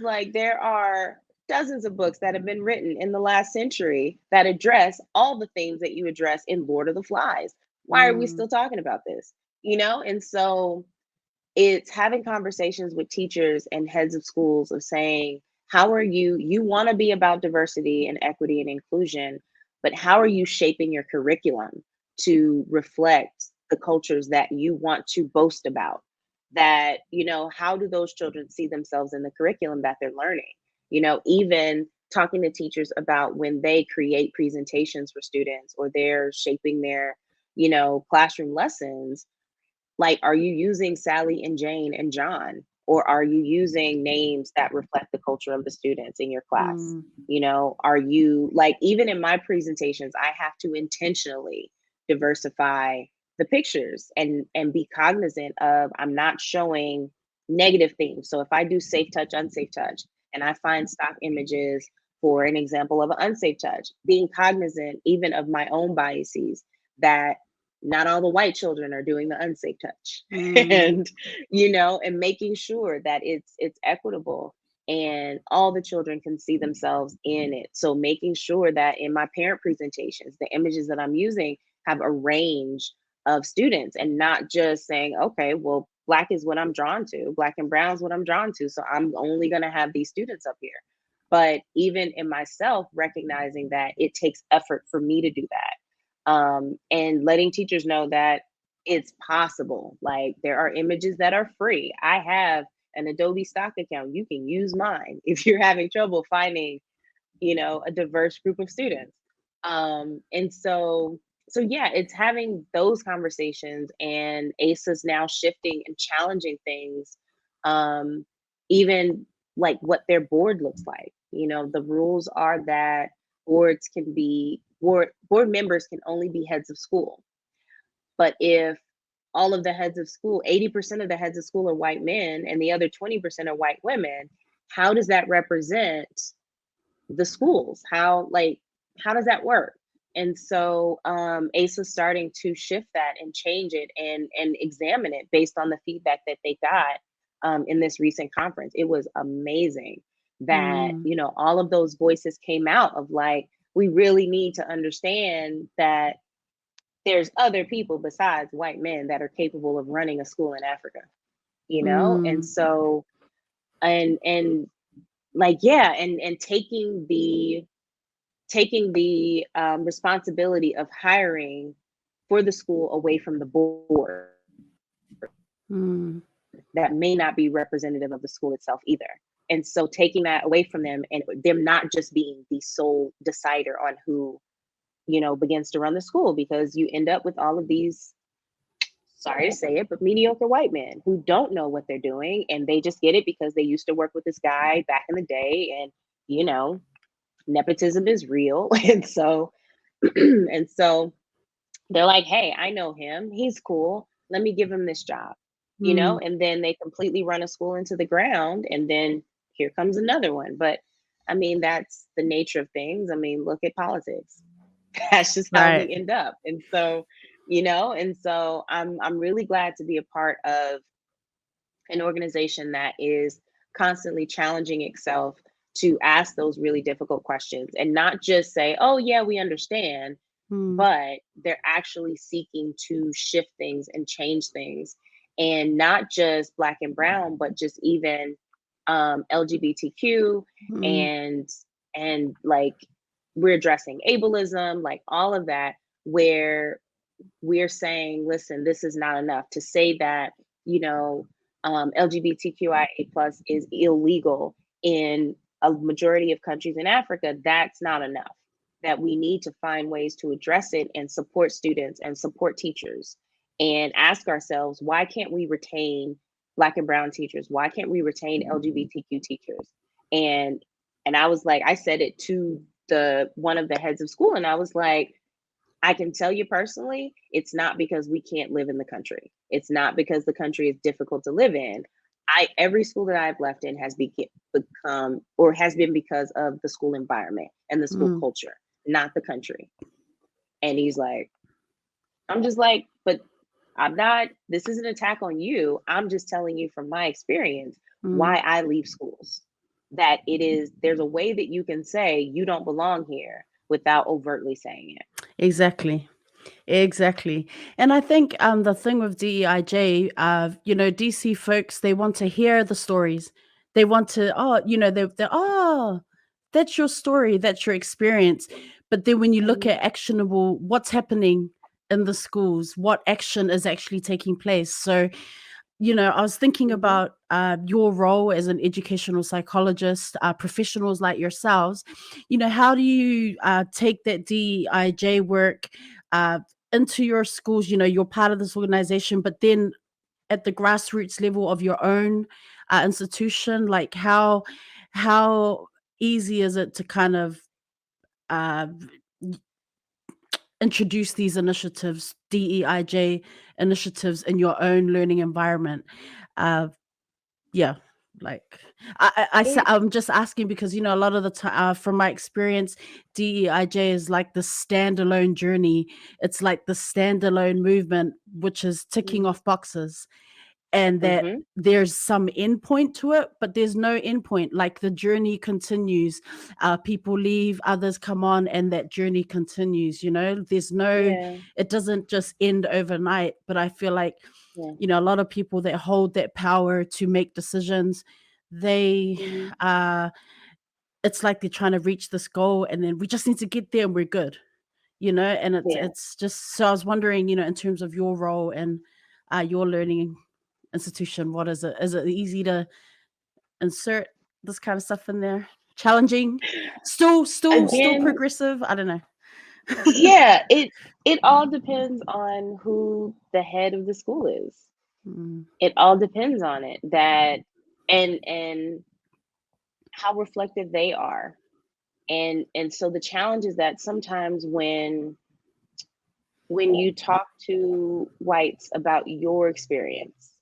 B: like, there are dozens of books that have been written in the last century that address all the things that you address in Lord of the Flies. Why are we still talking about this? And so it's having conversations with teachers and heads of schools of saying, how are you want to be about diversity and equity and inclusion, but how are you shaping your curriculum to reflect the cultures that you want to boast about? That, how do those children see themselves in the curriculum that they're learning? Even talking to teachers about when they create presentations for students or they're shaping their, classroom lessons, like, are you using Sally and Jane and John? Or are you using names that reflect the culture of the students in your class? Are you, like, even in my presentations, I have to intentionally diversify the pictures and be cognizant of, I'm not showing negative things. So if I do safe touch, unsafe touch, and I find stock images for an example of an unsafe touch, being cognizant even of my own biases, that not all the white children are doing the unsafe touch. And and making sure that it's equitable and all the children can see themselves in it. So making sure that in my parent presentations, the images that I'm using have a range of students, and not just saying, okay, well, Black is what I'm drawn to, Black and brown is what I'm drawn to, so I'm only going to have these students up here. But even in myself, recognizing that it takes effort for me to do that, and letting teachers know that it's possible. Like, there are images that are free. I have an Adobe stock account. You can use mine if you're having trouble finding, a diverse group of students. And so yeah, it's having those conversations, and ASA's now shifting and challenging things, even like what their board looks like. The rules are that board members can only be heads of school. But if all of the heads of school, 80% of the heads of school are white men and the other 20% are white women, how does that represent the schools? How does that work? And so ASA's starting to shift that and change it and examine it based on the feedback that they got in this recent conference. It was amazing that, all of those voices came out of, like, we really need to understand that there's other people besides white men that are capable of running a school in Africa, And so, and like, yeah, and taking the responsibility of hiring for the school away from the board that may not be representative of the school itself either. And so taking that away from them, and them not just being the sole decider on who, begins to run the school, because you end up with all of these, sorry to say it, but mediocre white men who don't know what they're doing, and they just get it because they used to work with this guy back in the day, and nepotism is real. And so and so they're like, hey, I know him, he's cool, let me give him this job, and then they completely run a school into the ground, and then here comes another one. But I mean, that's the nature of things. I mean, look at politics. That's just how we end up. And so, I'm really glad to be a part of an organization that is constantly challenging itself to ask those really difficult questions, and not just say, oh yeah, we understand, but they're actually seeking to shift things and change things. And not just Black and brown, but just even LGBTQ, and like, we're addressing ableism, like all of that, where we're saying, listen, this is not enough to say that, LGBTQIA plus is illegal in a majority of countries in Africa. That's not enough. That we need to find ways to address it and support students and support teachers, and ask ourselves, why can't we retain Black and brown teachers? Why can't we retain LGBTQ teachers? And I was like, I said it to the one of the heads of school, and I was like, I can tell you personally, it's not because we can't live in the country. It's not because the country is difficult to live in. Every school that I've left in has become or has been because of the school environment and the school culture, not the country. And he's like, I'm just like, but I'm not, this is an attack on you. I'm just telling you from my experience why I leave schools. That there's a way that you can say you don't belong here without overtly saying it.
C: Exactly. Exactly. And I think the thing with DEIJ, DC folks, they want to hear the stories. They want to, that's your story, that's your experience. But then when you look at actionable, what's happening in the schools, what action is actually taking place. So, I was thinking about your role as an educational psychologist, professionals like yourselves. How do you take that DEIJ work into your schools? You're part of this organization, but then at the grassroots level of your own institution, like how easy is it to kind of uh, introduce these initiatives, DEIJ initiatives, in your own learning environment? Uh, yeah, like
B: It,
C: I'm just asking because a lot of the time, from my experience, DEIJ is like the standalone journey. It's like the standalone movement, which is ticking off boxes, and that
B: mm-hmm,
C: there's some endpoint to it, but there's no endpoint. Like the journey continues. People leave, others come on, and that journey continues. There's no,
B: yeah,
C: it doesn't just end overnight. But I feel like
B: yeah,
C: a lot of people that hold that power to make decisions, they
B: mm-hmm,
C: it's like they're trying to reach this goal, and then we just need to get there and we're good. And it's
B: yeah.
C: it's just, so I was wondering, in terms of your role and your learning institution, what is it? Is it easy to insert this kind of stuff in there? Challenging? Still
B: Again,
C: progressive? I don't know.
B: yeah, it all depends on who the head of the school is.
C: Mm,
B: It all depends on it, that and how reflective they are. And so the challenge is that sometimes when you talk to whites about your experience,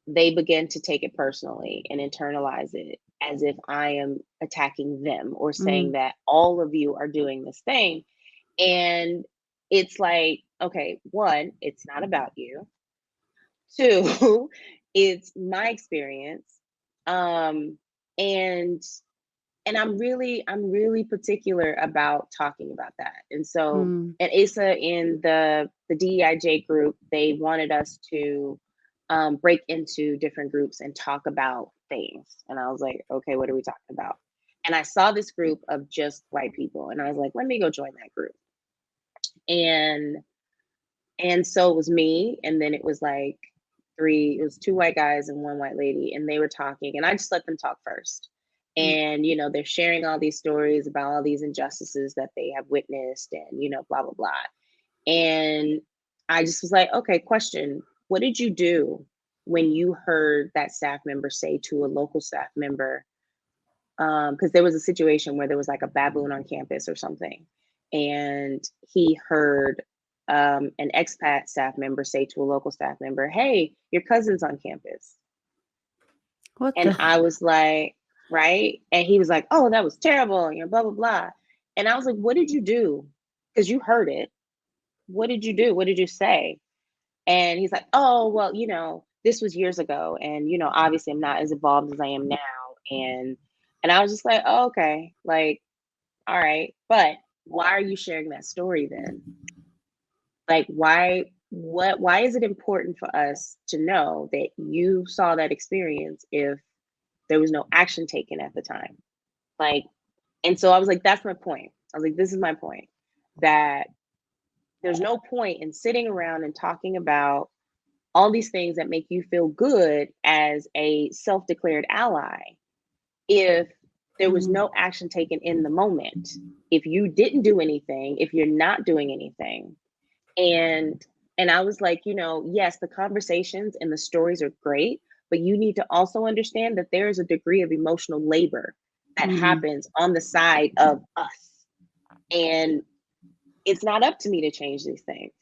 B: they begin to take it personally and internalize it as if I am attacking them or saying
C: mm,
B: that all of you are doing this thing. And it's like, okay, one, it's not about you. Two, it's my experience. Um, and I'm really particular about talking about that. And so
C: mm,
B: at ISA, in the DEIJ group, they wanted us to break into different groups and talk about things. And I was like, okay, what are we talking about? And I saw this group of just white people, and I was like, let me go join that group. And so it was me, and then it was like it was two white guys and one white lady, and they were talking, and I just let them talk first.
C: mm,
B: And, they're sharing all these stories about all these injustices that they have witnessed and, blah, blah, blah. And I just was like, okay, question. What did you do when you heard that staff member say to a local staff member, because there was a situation where there was like a baboon on campus or something, and he heard an expat staff member say to a local staff member, "Hey, your cousin's on campus."
C: what
B: And
C: the?
B: I was like, right? And he was like, "Oh, that was terrible," blah blah blah. And I was like, "What did you do? Because you heard it. What did you do? What did you say?" And he's like, "Oh, well, this was years ago, and obviously I'm not as evolved as I am now." And I was just like, "Oh, okay, like, all right, but why are you sharing that story then? Like, why is it important for us to know that you saw that experience if there was no action taken at the time?" Like, and so I was like, that's my point. I was like, this is my point, that there's no point in sitting around and talking about all these things that make you feel good as a self-declared ally if there was
C: Mm,
B: no action taken in the moment, if you didn't do anything, if you're not doing anything. And I was like, yes, the conversations and the stories are great, But you need to also understand that there is a degree of emotional labor that happens on the side of us. And it's not up to me to change these things.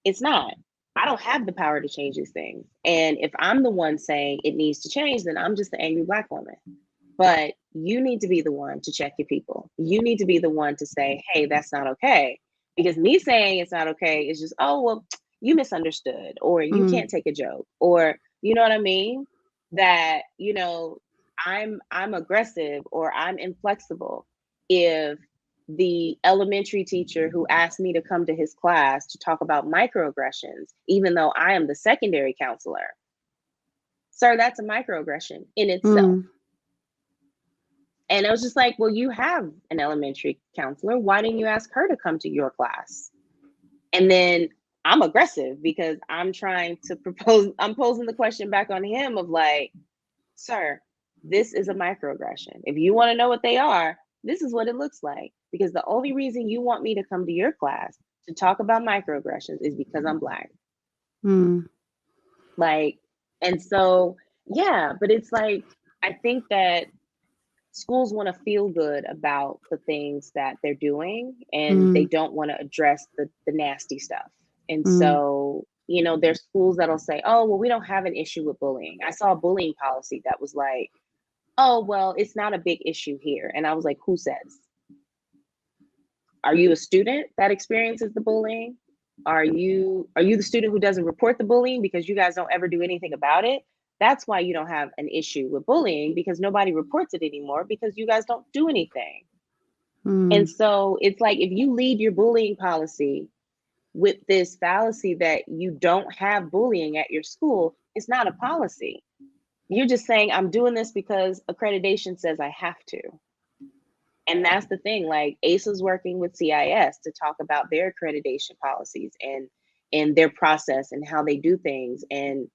B: It's not. I don't have the power to change these things. And if I'm the one saying it needs to change, then I'm just the angry Black woman. But you need to be the one to check your people. You need to be the one to say, hey, that's not okay. Because me saying it's not okay is just, oh, well, you misunderstood, or you can't take a joke, or you know what I mean? That, I'm aggressive or I'm inflexible if the elementary teacher who asked me to come to his class to talk about microaggressions, even though I am the secondary counselor, sir, that's a microaggression in itself. And I was just like, well, you have an elementary counselor. Why didn't you ask her to come to your class? And then I'm aggressive because I'm trying to I'm posing the question back on him of like, sir, this is a microaggression. If you want to know what they are, this is what it looks like. Because the only reason you want me to come to your class to talk about microaggressions is because I'm Black. Like, and so, yeah, but it's like, I think that schools want to feel good about the things that they're doing, and they don't want to address the nasty stuff. And so, there's schools that'll say, oh, well, we don't have an issue with bullying. I saw a bullying policy that was like, oh, well, it's not a big issue here. And I was like, who says? Are you a student that experiences the bullying? Are you the student who doesn't report the bullying because you guys don't ever do anything about it? That's why you don't have an issue with bullying, because nobody reports it anymore because you guys don't do anything. And so it's like, if you lead your bullying policy with this fallacy that you don't have bullying at your school, it's not a policy. You're just saying, I'm doing this because accreditation says I have to. And that's the thing, like ACE's working with CIS to talk about their accreditation policies and their process and how they do things, and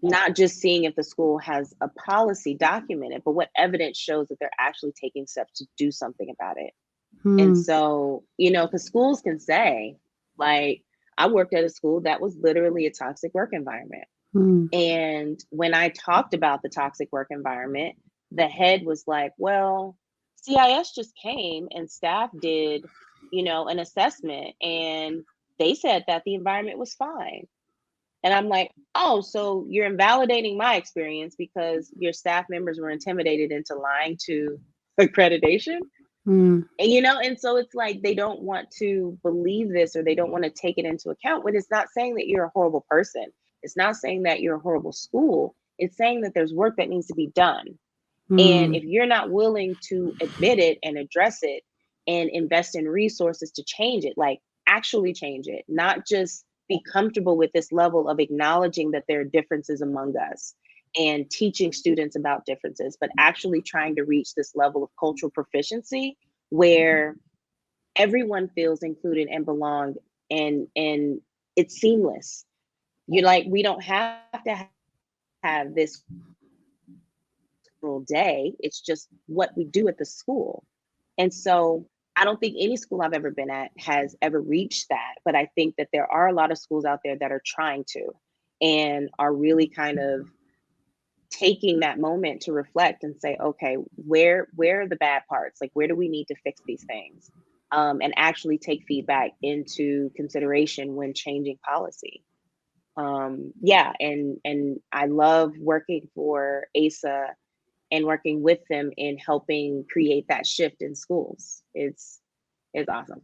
B: not just seeing if the school has a policy documented, but what evidence shows that they're actually taking steps to do something about it. And so, because schools can say, like, I worked at a school that was literally a toxic work environment. And when I talked about the toxic work environment, the head was like, well, CIS just came and staff did, an assessment, and they said that the environment was fine. And I'm like, oh, so you're invalidating my experience because your staff members were intimidated into lying to accreditation? And, and so it's like, they don't want to believe this, or they don't want to take it into account. But it's not saying that you're a horrible person. It's not saying that you're a horrible school. It's saying that there's work that needs to be done. And if you're not willing to admit it and address it and invest in resources to change it, like actually change it, not just be comfortable with this level of acknowledging that there are differences among us and teaching students about differences, but actually trying to reach this level of cultural proficiency where everyone feels included and belonged, and it's seamless. You're like, we don't have to have this day. It's just what we do at the school. And so I don't think any school I've ever been at has ever reached that. But I think that there are a lot of schools out there that are trying to, and are really kind of taking that moment to reflect and say, okay, where are the bad parts? Like, where do we need to fix these things? And actually take feedback into consideration when changing policy. Yeah, and I love working for ASA and working with them in helping create that shift in schools. It's awesome.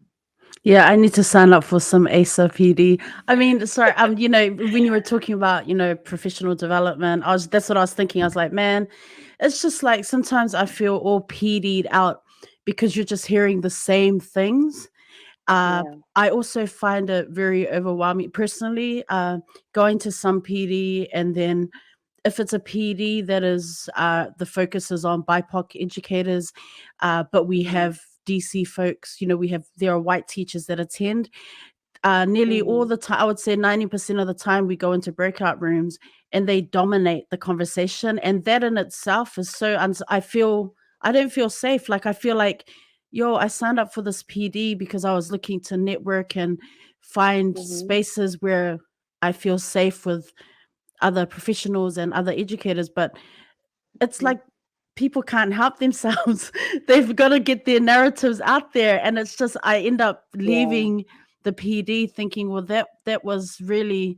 C: Yeah, I need to sign up for some ASA PD. I mean, sorry, when you were talking about, professional development, that's what I was thinking. I was like, man, it's just like sometimes I feel all PD'd out because you're just hearing the same things.
B: Yeah.
C: I also find it very overwhelming personally, going to some PD, and then if it's a PD that is the focus is on BIPOC educators, but we have DC folks, there are white teachers that attend. Nearly all the time, I would say 90% of the time, we go into breakout rooms and they dominate the conversation, and that in itself is so. I don't feel safe. Like, I feel like, yo, I signed up for this PD because I was looking to network and find spaces where I feel safe with other professionals and other educators, but it's like people can't help themselves. They've got to get their narratives out there, and it's just I end up leaving the PD thinking, well, that was really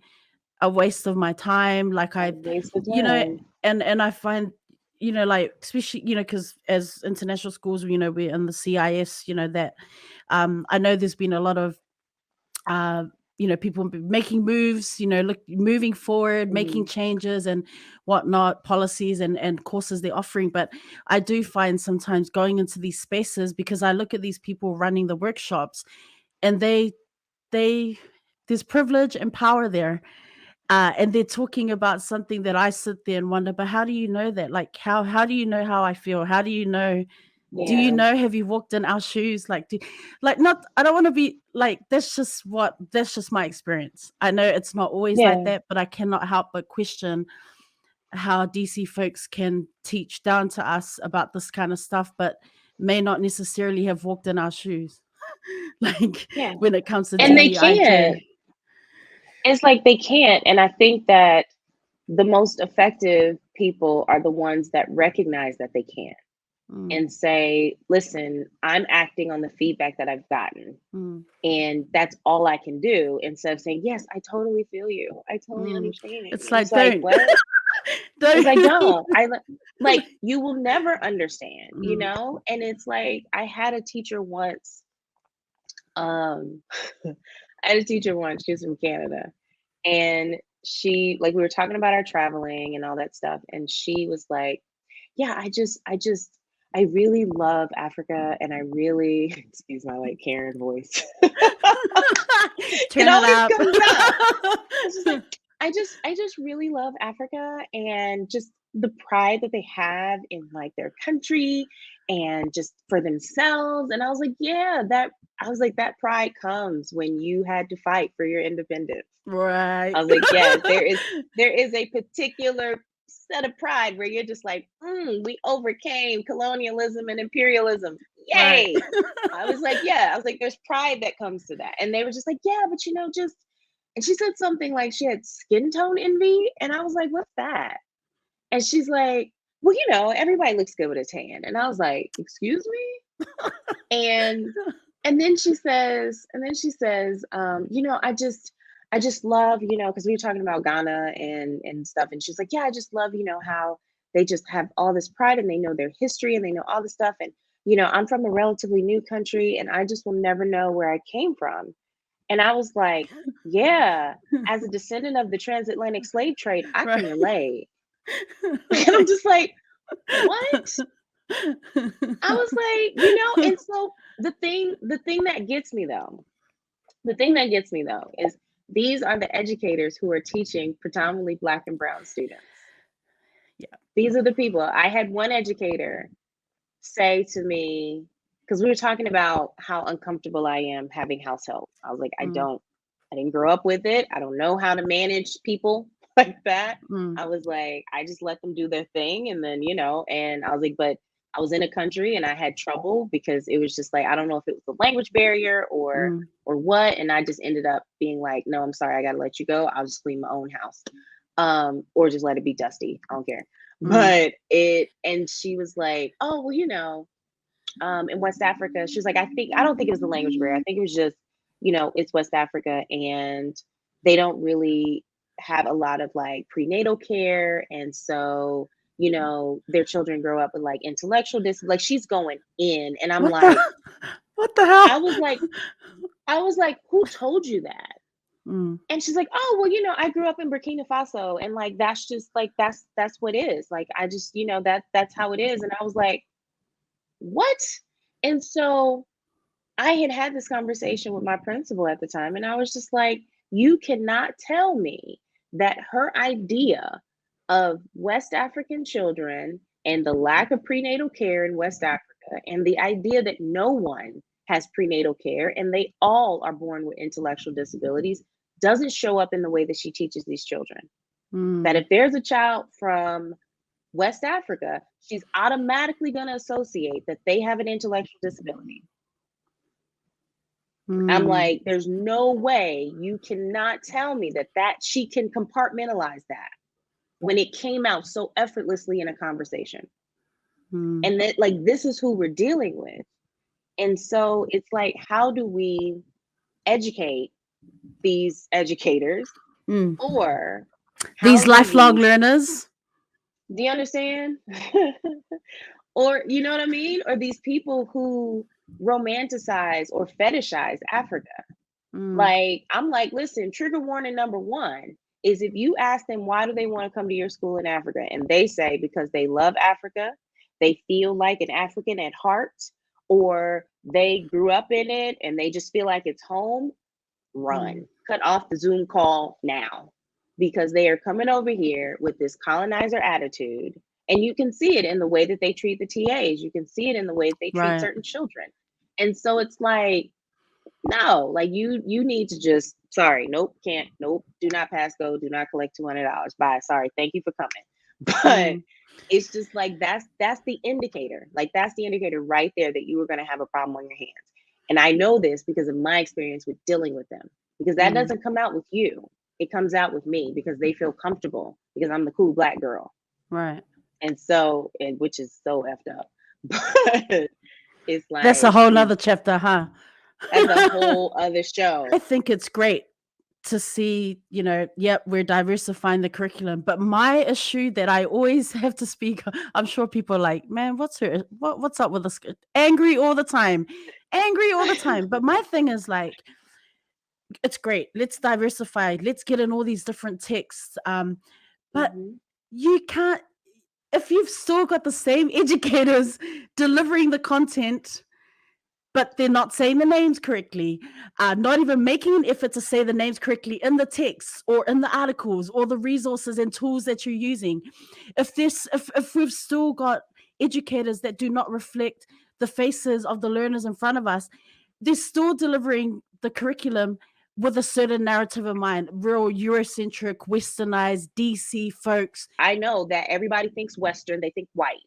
C: a waste of my time. Like I,
B: waste of
C: you know,
B: time.
C: and I find, like especially, because as international schools, we're in the CIS, that I know there's been a lot of people making moves, moving forward, making changes and whatnot, policies and courses they're offering. But I do find sometimes going into these spaces, because I look at these people running the workshops, and they there's privilege and power there. And they're talking about something that I sit there and wonder, but how do you know that? Like, how do you know how I feel? How do you know? Do you know? Have you walked in our shoes? Like, not. I don't want to be like. That's just my experience. I know it's not always like that, but I cannot help but question how DC folks can teach down to us about this kind of stuff, but may not necessarily have walked in our shoes. Like when it comes to
B: And they
C: DEIJ.
B: can't. It's like they can't. And I think that the most effective people are the ones that recognize that they can't and say, listen, I'm acting on the feedback that I've gotten. And that's all I can do, instead of saying, yes, I totally feel you. I totally understand.
C: It's like,
B: what?
C: Don't.
B: It's like, no, like, you will never understand, And it's like, I had a teacher once, she was from Canada, and she, like, we were talking about our traveling and all that stuff, and she was like, yeah, I really love Africa, and I really, excuse my like Karen voice.
C: Turn
B: it always
C: it up.
B: comes out. It's just like, I just really love Africa, and just the pride that they have in like their country and just for themselves. And I was like, that pride comes when you had to fight for your independence.
C: Right.
B: I was like, yes, there is a particular set of pride where you're just like, we overcame colonialism and imperialism. Yay. Right. I was like, there's pride that comes to that. And they were just like, yeah, but just, and she said something like she had skin tone envy. And I was like, what's that? And she's like, well, everybody looks good with a tan. And I was like, excuse me? and then she says, I just love, because we were talking about Ghana and stuff. And she's like, yeah, I just love, how they just have all this pride and they know their history and they know all this stuff. And, I'm from a relatively new country and I just will never know where I came from. And I was like, yeah, as a descendant of the transatlantic slave trade, I can relate. And I'm just like, what? I was like, and so the thing that gets me though is these are the educators who are teaching predominantly Black and brown students. Yeah. These are the people. I had one educator say to me, because we were talking about how uncomfortable I am having house help. I was like, I didn't grow up with it. I don't know how to manage people like that. I was like, I just let them do their thing. And then, and I was like, but I was in a country and I had trouble because it was just like, I don't know if it was the language barrier or what. And I just ended up being like, no, I'm sorry, I got to let you go. I'll just clean my own house. Or just let it be dusty. I don't care. But and she was like, oh, well, in West Africa, she was like, I don't think it was the language barrier. I think it was just, it's West Africa and they don't really have a lot of like prenatal care. And so, their children grow up with like intellectual like she's going in and I'm what the hell? I was like, who told you that? And she's like, oh, well, I grew up in Burkina Faso and like, that's just like, that's what it is. Like, I just, that's how it is. And I was like, what? And so I had this conversation with my principal at the time. And I was just like, you cannot tell me that her idea of West African children and the lack of prenatal care in West Africa and the idea that no one has prenatal care and they all are born with intellectual disabilities doesn't show up in the way that she teaches these children. That if there's a child from West Africa, she's automatically going to associate that they have an intellectual disability. I'm like, there's no way you cannot tell me that she can compartmentalize that. when it came out so effortlessly in a conversation.
C: Mm.
B: And that, like, this is who we're dealing with. And so it's like, how do we educate these educators,
C: Mm.
B: or
C: These
B: how do
C: lifelong
B: we,
C: learners.
B: do you understand? Or, you know what I mean? Or these people who romanticize or fetishize Africa.
C: Mm.
B: Like, I'm like, listen, trigger warning number one is if you ask them why do they want to come to your school in Africa, and they say because they love Africa, they feel like an African at heart, or they grew up in it and they just feel like it's home, run. Cut off the Zoom call now, because they are coming over here with this colonizer attitude. And you can see it in the way that they treat the TAs. You can see it in the way that they treat
C: Right.
B: certain children. And so it's like, no, like you need to just, sorry, nope, can't, nope, do not pass go, do not collect $200. Bye. Sorry, thank you for coming. But it's just like that's the indicator. Like that's the indicator right there that you were going to have a problem on your hands. And I know this because of my experience with dealing with them. Because that doesn't come out with you. It comes out with me because they feel comfortable because I'm the cool Black girl.
C: Right.
B: And so, and which is so effed up. But it's like,
C: That's a whole nother chapter, huh?
B: That's a whole other show.
C: I think it's great to see, you know, yep, we're diversifying the curriculum. But my issue that I always have to speak, I'm sure people are like, man, what's up with this? Angry all the time. But my thing is like, it's great. Let's diversify. Let's get in all these different texts. But you can't, if you've still got the same educators delivering the content, but they're not saying the names correctly, not even making an effort to say the names correctly in the text or in the articles or the resources and tools that you're using. If we've still got educators that do not reflect the faces of the learners in front of us, they're still delivering the curriculum with a certain narrative in mind, real Eurocentric, westernized, DC folks.
B: I know that everybody thinks Western, they think white.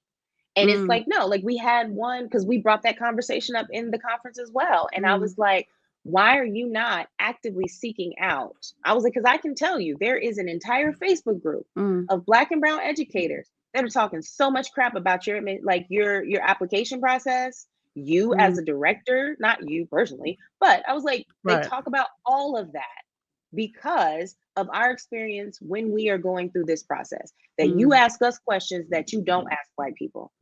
B: And it's like, no, like we had one, because we brought that conversation up in the conference as well. And I was like, why are you not actively seeking out? I was like, because I can tell you, there is an entire Facebook group of Black and brown educators that are talking so much crap about your application process, you as a director, not you personally, but I was like, they talk about all of that because of our experience when we are going through this process, that you ask us questions that you don't ask white people.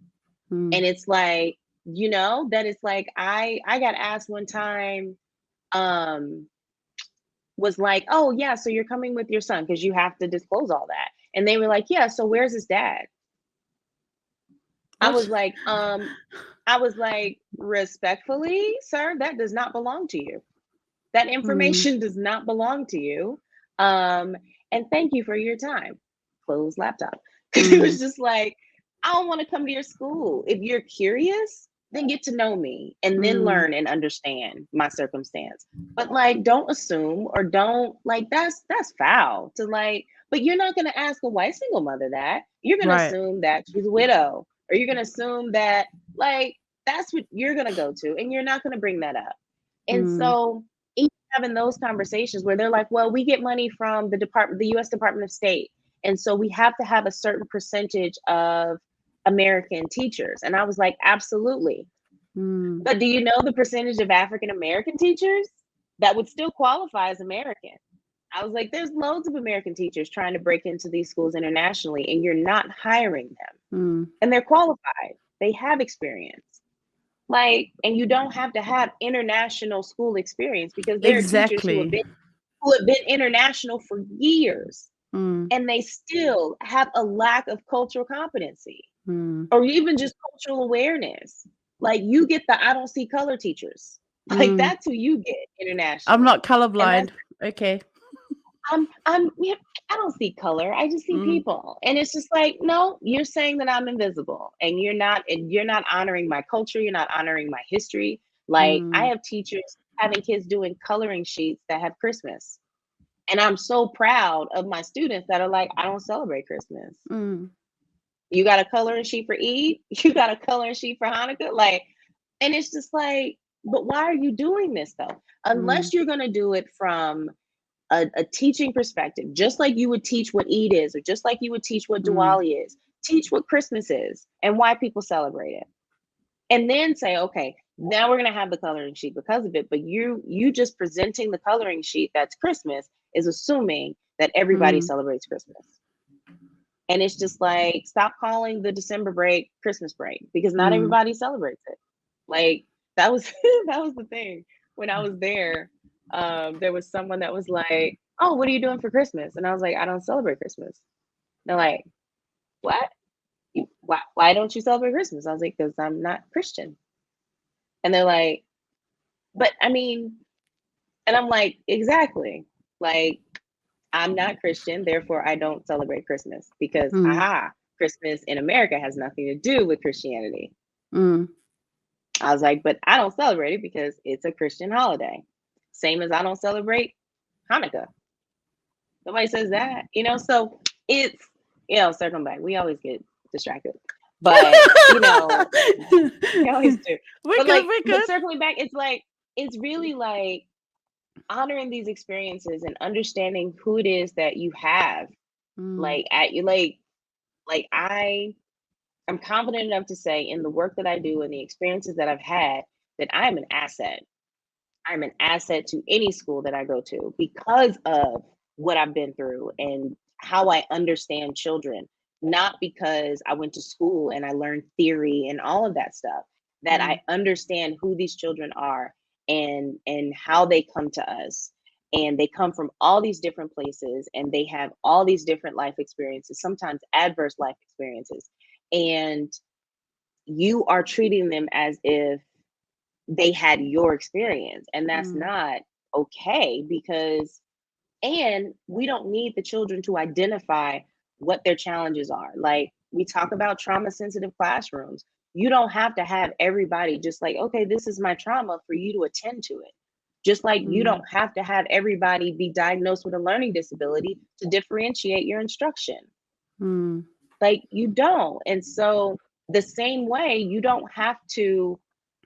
B: And it's like, you know, that it's like, I got asked one time, was like, oh yeah, so you're coming with your son because you have to disclose all that. And they were like, yeah, so where's his dad? What? I was like, respectfully, sir, that does not belong to you. That information does not belong to you. And thank you for your time. Close laptop. Because it was just like, I don't want to come to your school. If you're curious, then get to know me and then learn and understand my circumstance. But like, don't assume or don't like, that's foul to like, but you're not going to ask a white single mother that. You're going to assume that she's a widow, or you're going to assume that like, that's what you're going to go to, and you're not going to bring that up. And so even having those conversations where they're like, well, we get money from the U.S. Department of State. And so we have to have a certain percentage of American teachers. And I was like, absolutely. But do you know the percentage of African American teachers that would still qualify as American? I was like, there's loads of American teachers trying to break into these schools internationally, and you're not hiring them. And they're qualified. They have experience. Like, and you don't have to have international school experience, because there are teachers who have been international for years, and they still have a lack of cultural competency, or even just cultural awareness. Like, you get the I don't see color teachers. Like, that's who you get internationally.
C: I'm not colorblind. Okay.
B: I don't see color. I just see people. And it's just like, no, you're saying that I'm invisible, and you're not honoring my culture. You're not honoring my history. Like, I have teachers having kids doing coloring sheets that have Christmas. And I'm so proud of my students that are like, I don't celebrate Christmas. You got a coloring sheet for Eid? You got a coloring sheet for Hanukkah? Like, and it's just like, but why are you doing this though? Unless you're going to do it from a teaching perspective, just like you would teach what Eid is, or just like you would teach what Diwali is, teach what Christmas is and why people celebrate it. And then say, okay, now we're going to have the coloring sheet because of it. But you just presenting the coloring sheet that's Christmas is assuming that everybody celebrates Christmas. And it's just like, stop calling the December break Christmas break, because not everybody celebrates it. Like, that was that was the thing. When I was there was someone that was like, oh, what are you doing for Christmas? And I was like, I don't celebrate Christmas. They're like, what? Why don't you celebrate Christmas? I was like, because I'm not Christian. And they're like, but I mean, and I'm like, exactly. Like, I'm not Christian, therefore I don't celebrate Christmas, because Christmas in America has nothing to do with Christianity. I was like, but I don't celebrate it because it's a Christian holiday. Same as I don't celebrate Hanukkah. Nobody says that, so it's, circling back. We always get distracted. But, we always do. But circling back, it's like, it's really like honoring these experiences and understanding who it is that you have. Like, I'm confident enough to say, in the work that I do and the experiences that I've had, that I'm an asset. I'm an asset to any school that I go to because of what I've been through and how I understand children, not because I went to school and I learned theory and all of that stuff, that I understand who these children are and how they come to us. And they come from all these different places and they have all these different life experiences, sometimes adverse life experiences. And you are treating them as if they had your experience. And that's not okay, and we don't need the children to identify what their challenges are. Like, we talk about trauma sensitive classrooms. You don't have to have everybody just like, okay, this is my trauma, for you to attend to it. Just like you don't have to have everybody be diagnosed with a learning disability to differentiate your instruction. Like, you don't. And so the same way, you don't have to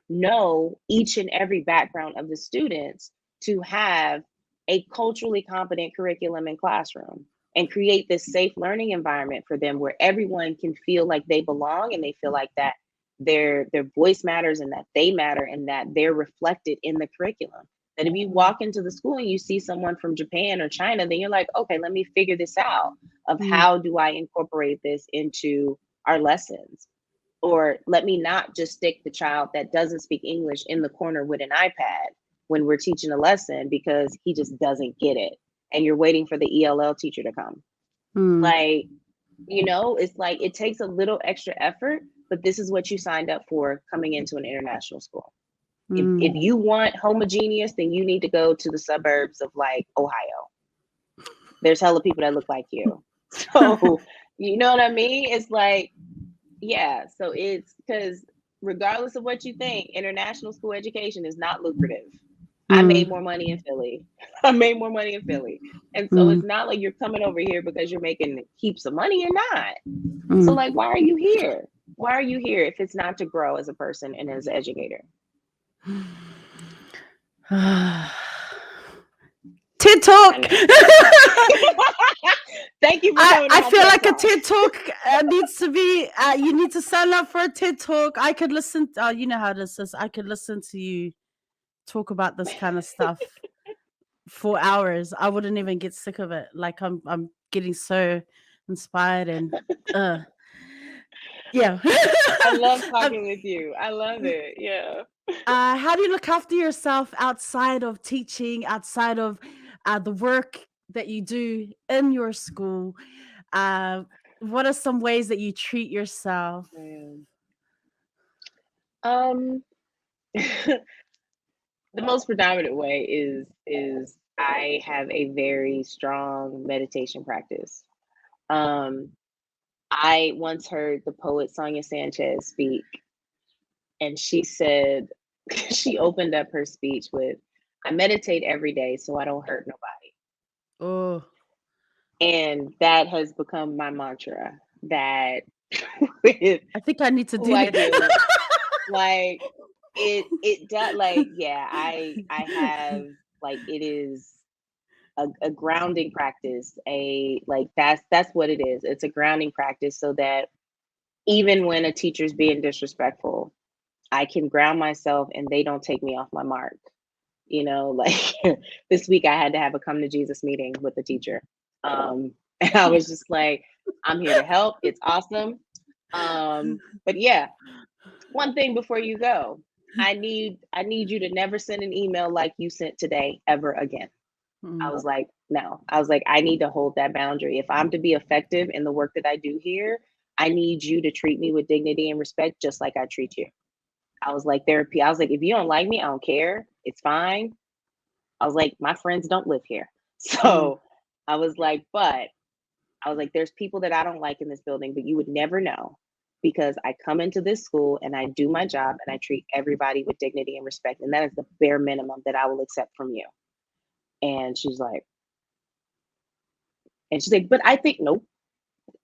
B: know each and every background of the students to have a culturally competent curriculum and classroom and create this safe learning environment for them, where everyone can feel like they belong and they feel like that their voice matters and that they matter and that they're reflected in the curriculum. That if you walk into the school and you see someone from Japan or China, then you're like, okay, let me figure this out of how do I incorporate this into our lessons? Or let me not just stick the child that doesn't speak English in the corner with an iPad when we're teaching a lesson, because he just doesn't get it. And you're waiting for the ELL teacher to come. Like, it's like, it takes a little extra effort, but this is what you signed up for coming into an international school. If you want homogeneous, then you need to go to the suburbs of like Ohio. There's hella people that look like you. So, you know what I mean? It's like, yeah. So it's because regardless of what you think, international school education is not lucrative. I made more money in Philly. And so it's not like you're coming over here because you're making heaps of money. You're not. So like, why are you here? Why are you here if it's not to grow as a person and as an educator?
C: TED Talk.
B: Thank you for coming.
C: I feel like a TED Talk needs to be. You need to sign up for a TED Talk. I could listen. You know how this is. I could listen to you talk about this kind of stuff for hours. I wouldn't even get sick of it. Like, I'm getting so inspired and yeah.
B: I love talking with you. I love it. Yeah.
C: How do you look after yourself outside of teaching, outside of the work that you do in your school? What are some ways that you treat yourself?
B: The most predominant way is I have a very strong meditation practice. I once heard the poet Sonia Sanchez speak, and she said, she opened up her speech with, I meditate every day so I don't hurt nobody.
C: Oh.
B: And that has become my mantra. That
C: I think I need to do it.
B: Like, it does, like, yeah, I have, like, it is, a grounding practice, that's what it is. It's a grounding practice so that even when a teacher's being disrespectful, I can ground myself and they don't take me off my mark. Like this week I had to have a come to Jesus meeting with the teacher. And I was just like, I'm here to help. It's awesome. But yeah, one thing before you go, I need you to never send an email like you sent today ever again. I was like, no. I was like, I need to hold that boundary. If I'm to be effective in the work that I do here, I need you to treat me with dignity and respect, just like I treat you. I was like, therapy. I was like, if you don't like me, I don't care. It's fine. I was like, my friends don't live here. So I was like, there's people that I don't like in this building, but you would never know because I come into this school and I do my job and I treat everybody with dignity and respect. And that is the bare minimum that I will accept from you. And she's like, but I think, nope.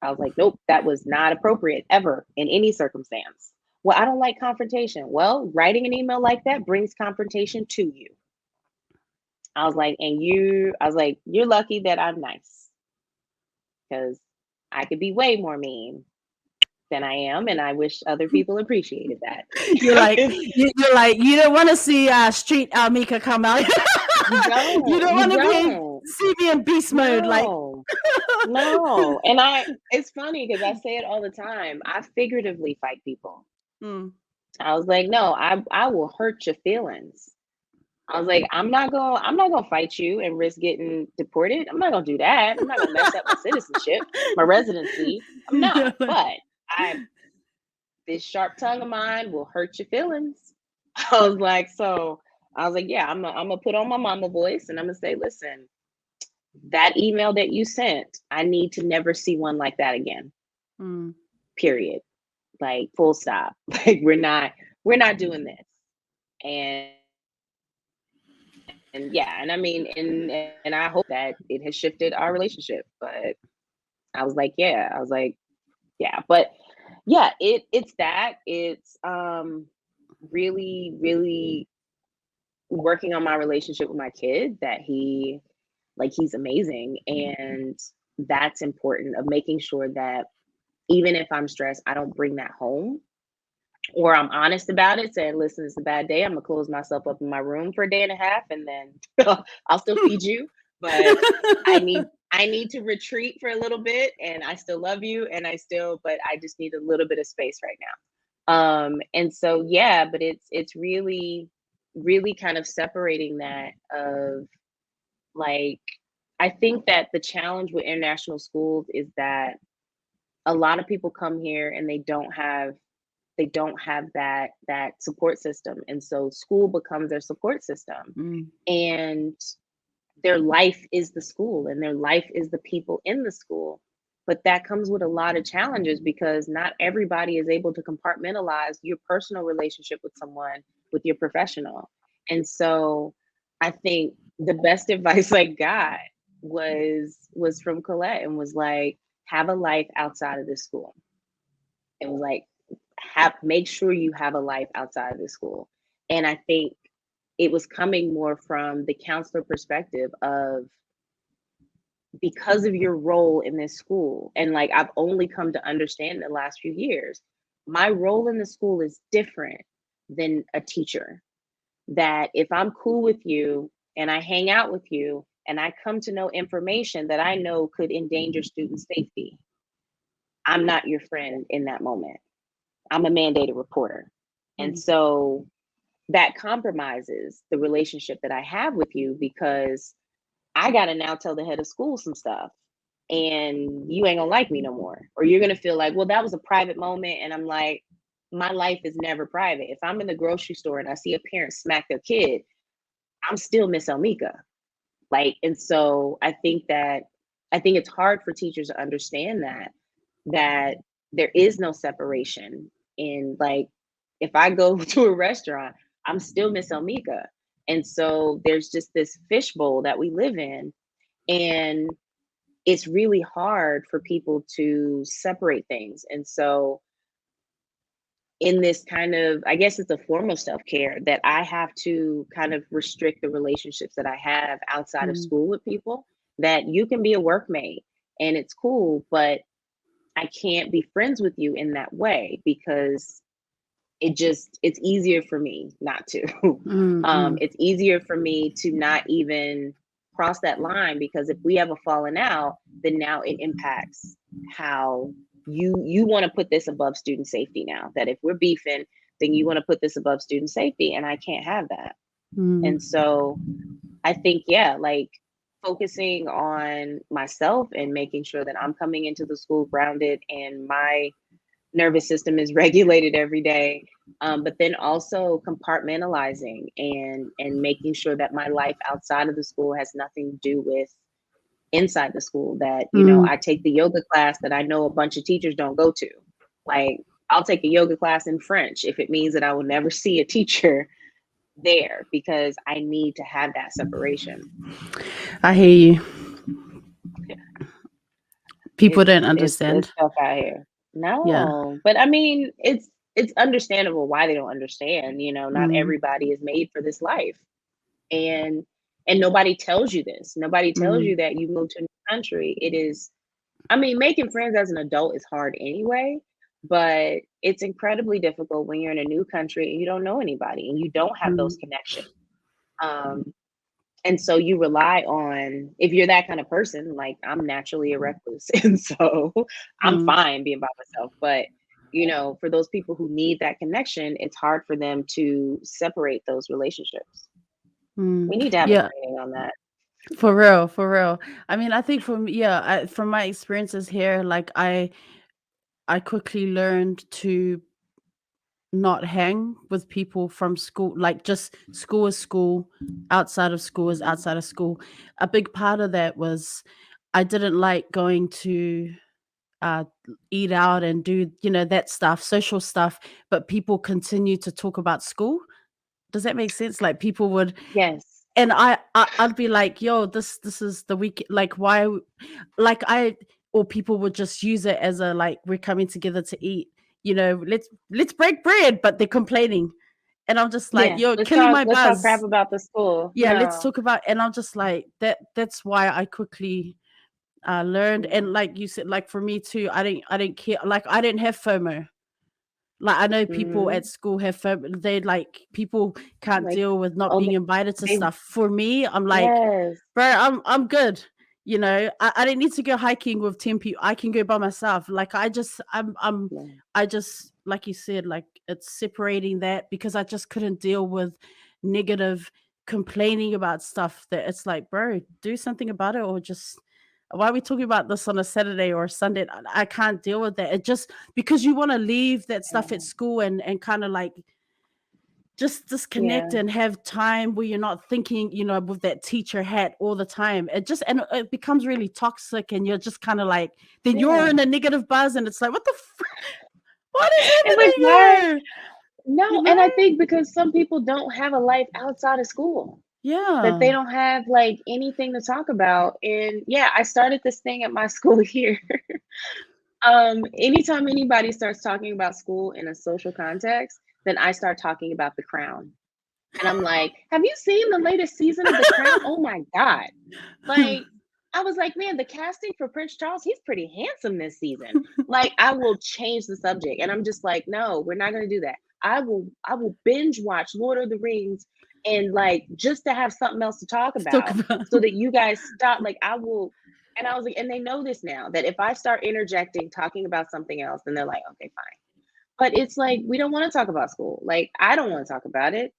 B: I was like, nope, that was not appropriate ever in any circumstance. Well, I don't like confrontation. Well, writing an email like that brings confrontation to you. I was like, you're lucky that I'm nice because I could be way more mean than I am. And I wish other people appreciated that.
C: You're like, you don't want to see street Elmeka come out. You don't want to see me in beast mode.
B: No. And it's funny because I say it all the time. I figuratively fight people. I was like, no, I will hurt your feelings. I was like, I'm not gonna fight you and risk getting deported. I'm not gonna do that. I'm not gonna mess up my citizenship, my residency. I'm not. But this sharp tongue of mine will hurt your feelings. I was like, yeah, I'm gonna put on my mama voice and I'm gonna say, listen, that email that you sent, I need to never see one like that again. Period. Like full stop. Like we're not doing this. And yeah, and I mean, and I hope that it has shifted our relationship. But I was like, yeah, but yeah, it's really, really working on my relationship with my kid, that he's amazing. And that's important, of making sure that even if I'm stressed, I don't bring that home, or I'm honest about it, saying, listen, it's a bad day. I'm gonna close myself up in my room for a day and a half and then I'll still feed you, but I need to retreat for a little bit, and I still love you, and but I just need a little bit of space right now. And so, yeah, but it's really, really kind of separating that of like, I think that the challenge with international schools is that a lot of people come here and they don't have that support system. And so school becomes their support system. And their life is the school, and their life is the people in the school. But that comes with a lot of challenges because not everybody is able to compartmentalize your personal relationship with someone with your professional. And so I think the best advice I got was from Colette, and was like, have a life outside of this school. It was like, make sure you have a life outside of the school. And I think it was coming more from the counselor perspective of, because of your role in this school, and like I've only come to understand in the last few years, my role in the school is different than a teacher. That if I'm cool with you and I hang out with you and I come to know information that I know could endanger student safety, I'm not your friend in that moment. I'm a mandated reporter. And so that compromises the relationship that I have with you, because I got to now tell the head of school some stuff, and you ain't gonna like me no more. Or you're gonna feel like, well, that was a private moment. And I'm like, my life is never private. If I'm in the grocery store and I see a parent smack their kid, I'm still Miss Elmeka. Like, and so I think it's hard for teachers to understand that there is no separation. In like, if I go to a restaurant, I'm still Miss Elmeka. And so there's just this fishbowl that we live in. And it's really hard for people to separate things. And so in this kind of, I guess it's a form of self-care, that I have to kind of restrict the relationships that I have outside of
C: Mm,
B: school with people. That you can be a workmate and it's cool, but I can't be friends with you in that way because it's easier for me not to.
C: mm, mm,
B: It's easier for me to not even cross that line, because if we have a falling out, then now it impacts how you want to put this above student safety now. That if we're beefing, then you want to put this above student safety, and I can't have that.
C: mm,
B: And so I think, yeah, like focusing on myself and making sure that I'm coming into the school grounded and my nervous system is regulated every day. But then also compartmentalizing and making sure that my life outside of the school has nothing to do with inside the school. That,
C: mm.
B: I take the yoga class that I know a bunch of teachers don't go to. Like, I'll take a yoga class in French if it means that I will never see a teacher there, because I need to have that separation.
C: I hear you. People
B: It's
C: don't
B: it's
C: understand.
B: tough out here.
C: Yeah.
B: No, but I mean, it's understandable why they don't understand. Not
C: Mm,
B: everybody is made for this life, and nobody tells you this. Nobody tells
C: mm,
B: you that you move to a new country. It is, I mean, making friends as an adult is hard anyway, but it's incredibly difficult when you're in a new country and you don't know anybody and you don't have those
C: mm,
B: connections. Um, and so you rely on, if you're that kind of person, like I'm naturally a recluse, and so I'm
C: mm,
B: fine being by myself. But for those people who need that connection, it's hard for them to separate those relationships.
C: mm.
B: We need to have a
C: Yeah,
B: training on that.
C: for real, for real. I mean, I think from my experiences here, like I quickly learned to not hang with people from school. Like, just school is school, outside of school is outside of school. A big part of that was I didn't like going to uh eat out and do, that stuff, social stuff, but people continue to talk about school. Does that make sense? Like, people would,
B: Yes.
C: and I'd be like, yo, this is the week, like, why like I or people would just use it as a, like, we're coming together to eat, let's break bread, but they're complaining. And I'm just like,
B: Yeah.
C: you're
B: Let's
C: killing
B: talk.
C: my
B: Let's talk crap
C: buzz.
B: about the school.
C: Yeah, let's
B: No.
C: talk about. And I'm just like, that's why I quickly learned.
B: Yeah.
C: And like you said, like for me too, I didn't care, like I didn't have FOMO. Like, I know people
B: Hmm.
C: at school have FOMO. They, like, people can't
B: Like,
C: deal with not
B: oh,
C: being invited to
B: they,
C: stuff. For me, I'm like,
B: yes.
C: bro, I'm good. I didn't need to go hiking with 10 people. I can go by myself. Like,
B: Yeah.
C: I just, like you said, like, it's separating that, because I just couldn't deal with negative complaining about stuff, that it's like, bro, do something about it, or just, why are we talking about this on a Saturday or a Sunday? I can't deal with that. It just, because you want to leave that stuff at
B: Yeah.
C: school and kind of like just disconnect
B: Yeah.
C: and have time where you're not thinking, with that teacher hat all the time. It becomes really toxic, and you're just kind of like, then you're
B: Yeah.
C: in a negative buzz, and it's like, what is
B: And like,
C: happening
B: why?
C: here? You
B: No,
C: know?
B: and I think because some people don't have a life outside of school, that they
C: Yeah.
B: don't have like anything to talk about. And yeah, I started this thing at my school here. Anytime anybody starts talking about school in a social context, then I start talking about The Crown. And I'm like, have you seen the latest season of The Crown? Oh my God. Like, I was like, man, the casting for Prince Charles, he's pretty handsome this season. Like, I will change the subject. And I'm just like, no, we're not gonna do that. I will binge watch Lord of the Rings, and like, just to have something else to talk
C: Talk
B: about,
C: about.
B: so that you guys stop. Like, I will. And I was like, and they know this now, that if I start interjecting talking about something else, then they're like, okay, fine. But it's like, we don't want to talk about school. Like, I don't want to talk about it.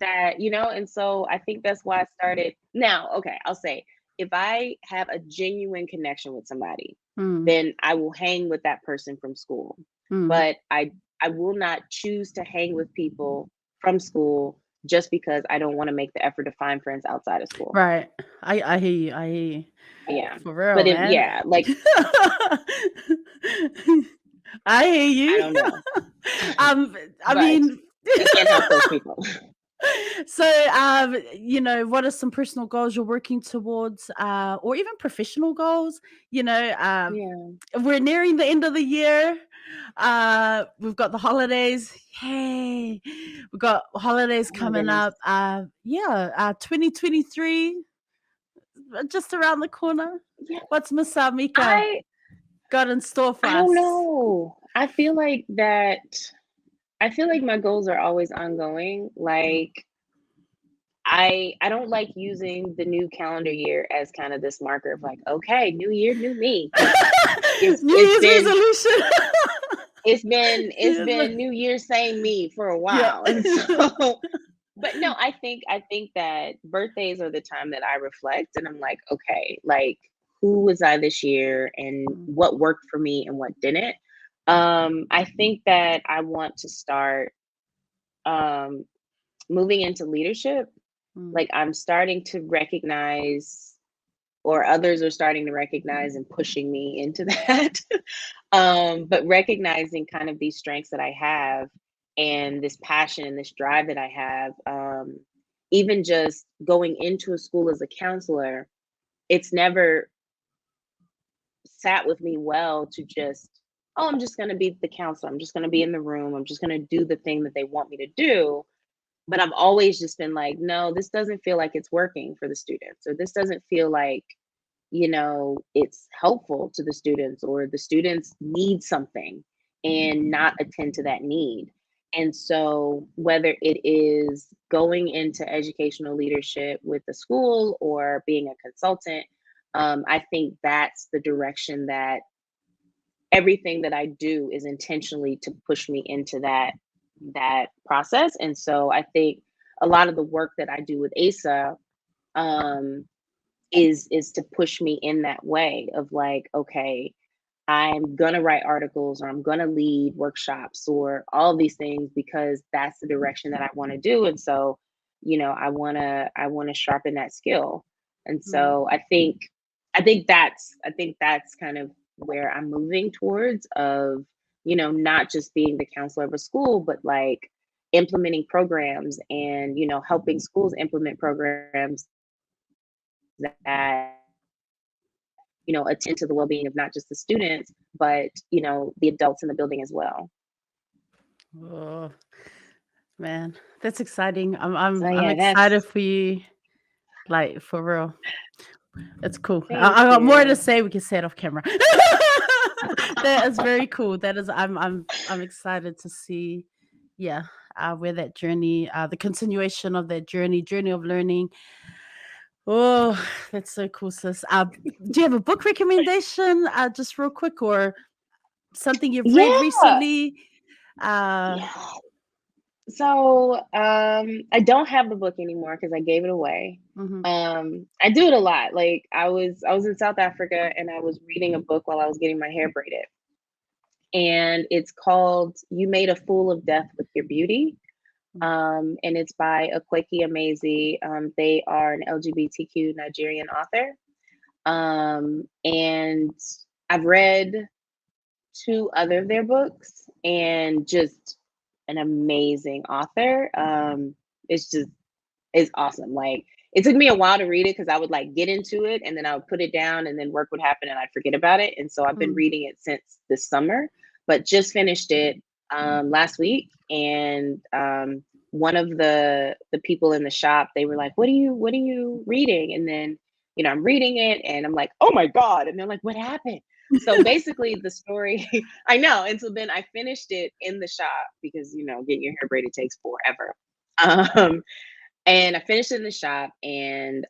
B: And so I think that's why I started. Now, okay, I'll say, if I have a genuine connection with somebody,
C: Mm,
B: then I will hang with that person from school.
C: mm.
B: But I will not choose to hang with people from school just because I don't want to make the effort to find friends outside of school.
C: Right. I hear you. I hear you.
B: Yeah.
C: For real,
B: But if,
C: man.
B: yeah, like,
C: I hear
B: I
C: you.
B: don't know.
C: I
B: But
C: mean,
B: we can't help those people.
C: so, what are some personal goals you're working towards, or even professional goals?
B: Yeah.
C: We're nearing the end of the year. We've got the holidays. Yay. We've got holidays
B: Oh my
C: coming
B: goodness.
C: up. 2023 just around the corner.
B: Yeah,
C: What's Miss Amika
B: I
C: got in store for
B: I don't
C: us?
B: know. I feel like my goals are always ongoing. Like I don't like using the new calendar year as kind of this marker of like, okay, new year, new me, because it's
C: New
B: it's
C: Year's
B: been
C: resolution.
B: it's
C: Yes.
B: been New Year same me for a
C: Yeah.
B: while. And so but no, I think that birthdays are the time that I reflect and I'm like, okay, like who was I this year and what worked for me and what didn't. I think that I want to start um moving into leadership. Like I'm starting to recognize, or others are starting to recognize and pushing me into that. But recognizing kind of these strengths that I have and this passion and this drive that I have, even just going into a school as a counselor, it's never sat with me well to just, oh, I'm just going to be the counselor. I'm just going to be in the room. I'm just going to do the thing that they want me to do. But I've always just been like, no, this doesn't feel like it's working for the students, or this doesn't feel like, it's helpful to the students, or the students need something and not attend to that need. And so, whether it is going into educational leadership with the school or being a consultant, I think that's the direction that everything that I do is intentionally to push me into that process. And so, I think a lot of the work that I do with ASA, um, is to push me in that way of like, okay, I'm gonna write articles, or I'm gonna lead workshops, or all these things, because that's the direction that I want to do. And so, I wanna sharpen that skill. And so I think that's kind of where I'm moving towards, of, not just being the counselor of a school, but like implementing programs and, helping schools implement programs that, attend to the well-being of not just the students, but, the adults in the building as well.
C: Oh, man, that's exciting.
B: So
C: I'm
B: yeah,
C: excited
B: that's
C: for you, like for real. It's cool.
B: thank
C: I got more to
B: you.
C: say. We can say it off camera. That is very cool. That is, I'm excited to see, yeah, where that journey, the continuation of that journey of learning. Oh, that's so cool, sis. Do you have a book recommendation, just real quick, or something you've read
B: Yeah.
C: recently? Uh,
B: Yeah. So I don't have the book anymore because I gave it away.
C: mhm.
B: I do it a lot. Like I was in South Africa and I was reading a book while I was getting my hair braided. And it's called You Made a Fool of Death with Your Beauty. And it's by Akweki Amezi. They are an LGBTQ Nigerian author. And I've read two other of their books, and just an amazing author. It's awesome. Like it took me a while to read it because I would like get into it and then I would put it down and then work would happen and I'd forget about it. And so I've been
C: Mm,
B: reading it since this summer, but just finished it last week. And one of the people in the shop, they were like, what are you reading? And then, I'm reading it and I'm like, oh my God. And they're like, what happened? So basically the story, I know. And so then I finished it in the shop because, getting your hair braided takes forever. Um, and I finished it in the shop and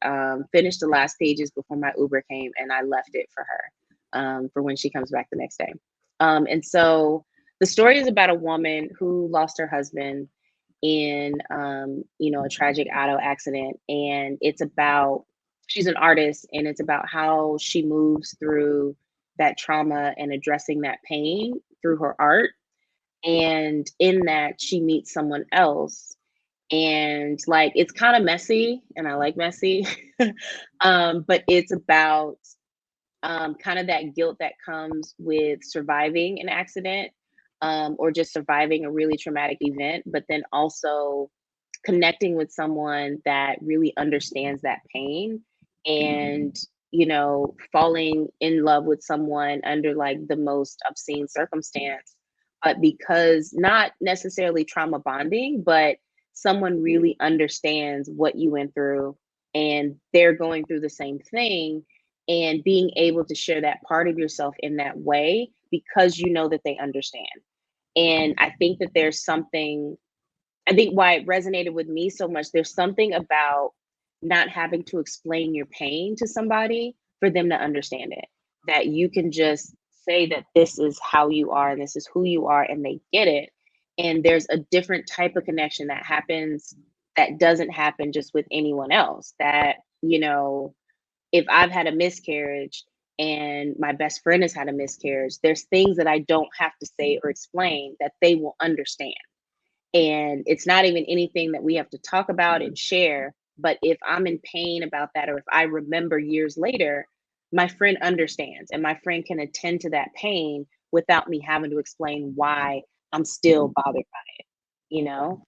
B: finished the last pages before my Uber came, and I left it for her for when she comes back the next day. And so the story is about a woman who lost her husband in, a tragic auto accident. And it's about, she's an artist, and it's about how she moves through that trauma and addressing that pain through her art. And in that, she meets someone else, and like it's kind of messy and I like messy. But it's about kind of that guilt that comes with surviving an accident, or just surviving a really traumatic event, but then also connecting with someone that really understands that pain, and falling in love with someone under like the most obscene circumstance, but because not necessarily trauma bonding, but someone really understands what you went through and they're going through the same thing, and being able to share that part of yourself in that way because you know that they understand. And I think that there's something, I think why it resonated with me so much, there's something about not having to explain your pain to somebody for them to understand it. That you can just say that this is how you are and this is who you are, and they get it. And there's a different type of connection that happens that doesn't happen just with anyone else. That, you know, if I've had a miscarriage and my best friend has had a miscarriage, there's things that I don't have to say or explain that they will understand. And it's not even anything that we have to talk about and share. But if I'm in pain about that, or if I remember years later, my friend understands and my friend can attend to that pain without me having to explain why I'm still bothered by it, you know?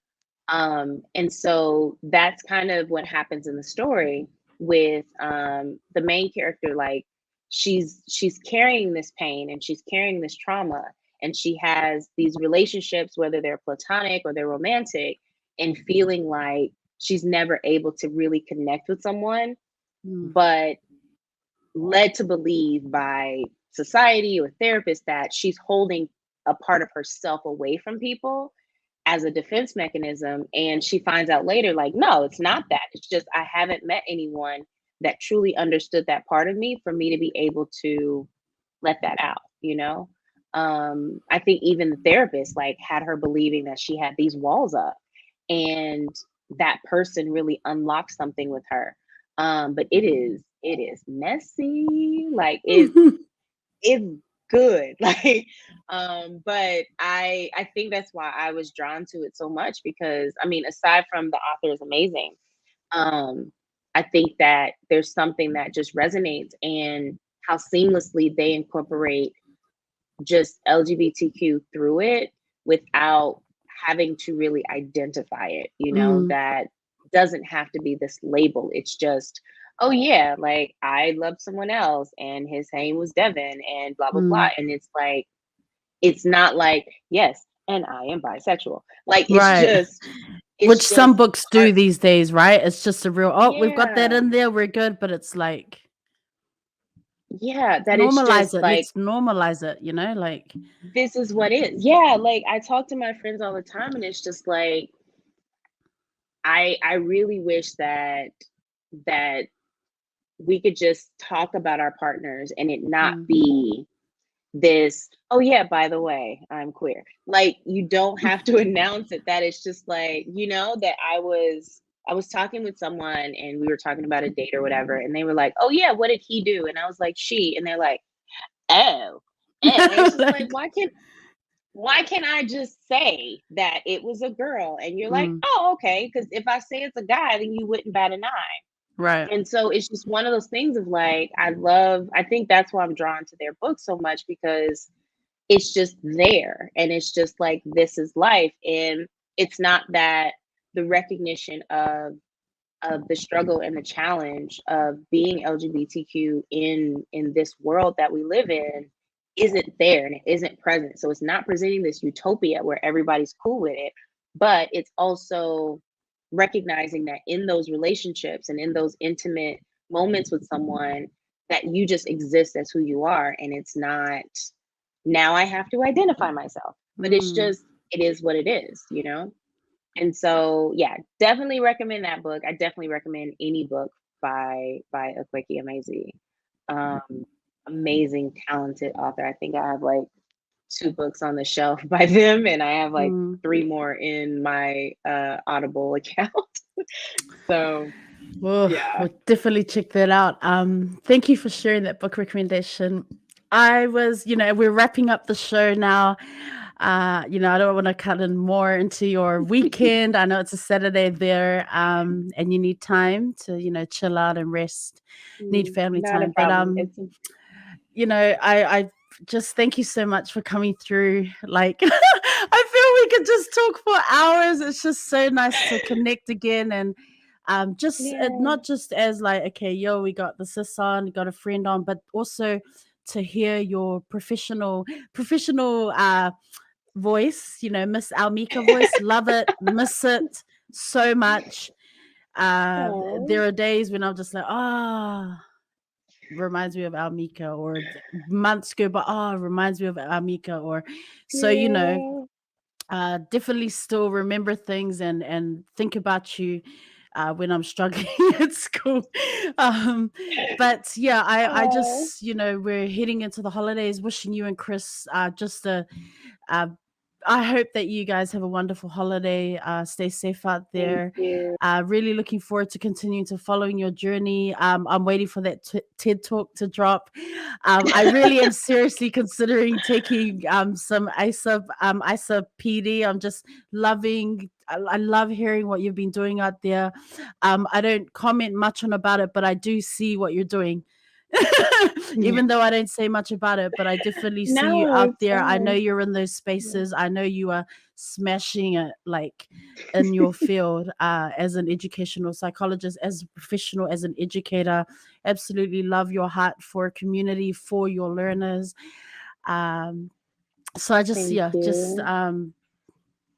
B: And so that's kind of what happens in the story with the main character. Like, she's carrying this pain and she's carrying this trauma, and she has these relationships, whether they're platonic or they're romantic, and feeling like she's never able to really connect with someone, but led to believe by society or therapists that she's holding a part of herself away from people as a defense mechanism. And she finds out later, like, no, it's not that. It's just I haven't met anyone that truly understood that part of me for me to be able to let that out, you know? I think even the therapist like had her believing that she had these walls up, and that person really unlocked something with her. But it is messy. Like it's good. Like, but I think that's why I was drawn to it so much, because I mean, aside from the author is amazing, um, I think that there's something that just resonates, and how seamlessly they incorporate just LGBTQ through it without having to really identify it, you know, that doesn't have to be this label. It's just, oh yeah, like I loved someone else and his name was Devin and blah, blah, blah. And it's like, it's not like, yes, and I am bisexual. Like,
C: Right.
B: it's
C: Which some
B: just
C: books do these days, right? It's just a real, oh, we've got that
B: yeah,
C: in there, we're good. But it's like,
B: yeah, that it's
C: normalize
B: just
C: it.
B: like,
C: Let's normalize it, you know? Like,
B: this is what is. Yeah, like I talk to my friends all the time, and it's just like, I really wish that we could just talk about our partners and it not be this, oh yeah, by the way, I'm queer. Like, you don't have to announce it. That it's just like, you know, that I was talking with someone and we were talking about a date or whatever, and they were like, oh yeah, what did he do? And I was like, she, and they're like, oh, and it's just like,
C: like,
B: why can't I just say that it was a girl? And you're like, oh, okay. Because if I say it's a guy, then you wouldn't bat an eye.
C: right.
B: And so it's just one of those things of like, I think that's why I'm drawn to their book so much, because it's just there. And it's just like, this is life. And it's not that the recognition of the struggle and the challenge of being LGBTQ in this world that we live in isn't there and it isn't present. So it's not presenting this utopia where everybody's cool with it, but it's also recognizing that in those relationships and in those intimate moments with someone, that you just exist as who you are, and it's not, now I have to identify myself, but it's just, it is what it is, you know? And so, yeah, definitely recommend that book. I definitely recommend any book by Akwaeke Emezi. Amazing, talented author. I think I have like 2 books on the shelf by them, and I have like 3 more in my Audible account. So,
C: Well,
B: yeah.
C: we'll definitely check that out. Thank you for sharing that book recommendation. I was, we're wrapping up the show now. I don't want to cut in more into your weekend. I know it's a Saturday there, and you need time to, chill out and rest, need family
B: Not a
C: time. But
B: problem.
C: I just thank you so much for coming through. Like, I feel we could just talk for hours. It's just so nice to connect again, and just
B: Yeah.
C: not just as like, okay, yo, we got the sis on, got a friend on, but also to hear your professional voice, Miss Elmeka voice. Love it, miss it so much. There
B: Oh,
C: are days when I'm just like, reminds me of Elmeka, or months go by, reminds me of Elmeka, or so,
B: yeah.
C: definitely still remember things and think about you when I'm struggling at school. But yeah, I
B: Oh,
C: just, we're heading into the holidays, wishing you and Chris just a uh, I hope that you guys have a wonderful holiday. Stay safe out
B: thank
C: there.
B: you.
C: Really looking forward to continuing to following your journey. I'm waiting for that TED talk to drop. I really am seriously considering taking some ISA PD. I'm just loving. I love hearing what you've been doing out there. I don't comment much on about it, but I do see what you're doing. Even though I don't say much about it, but I definitely see you
B: No,
C: out
B: it's
C: there. I know
B: fine.
C: you're in those spaces. I know you are smashing it, like in your field, as an educational psychologist, as a professional, as an educator. Absolutely love your heart for community, for your learners. Um, so I just,
B: Thank
C: yeah, just
B: you.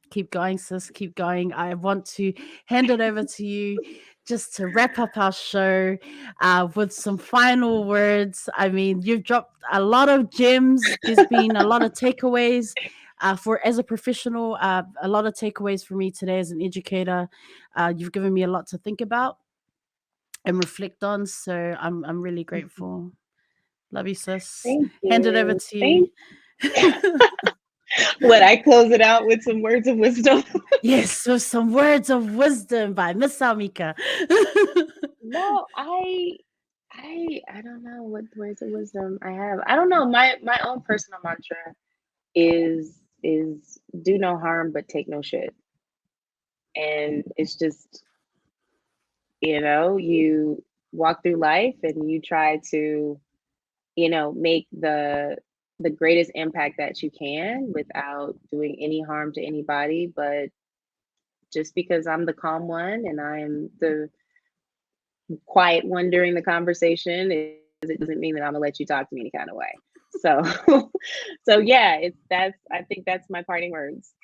C: keep going, sis. Keep going. I want to hand it over to you just to wrap up our show with some final words. I mean, you've dropped a lot of gems. There's been a lot of takeaways. For as a professional, a lot of takeaways for me today as an educator. You've given me a lot to think about and reflect on. So I'm really grateful. Love you, sis.
B: Thank
C: Hand it over
B: you.
C: to you.
B: Thank Would I close it out with some words of wisdom?
C: Yes, so some words of wisdom by Miss Amika.
B: No, I don't know what words of wisdom I have. I don't know. My own personal mantra is do no harm but take no shit. And it's just, you walk through life and you try to, make the greatest impact that you can without doing any harm to anybody. But just because I'm the calm one and I'm the quiet one during the conversation, it doesn't mean that I'm gonna let you talk to me any kind of way. So so yeah, I think that's my parting words.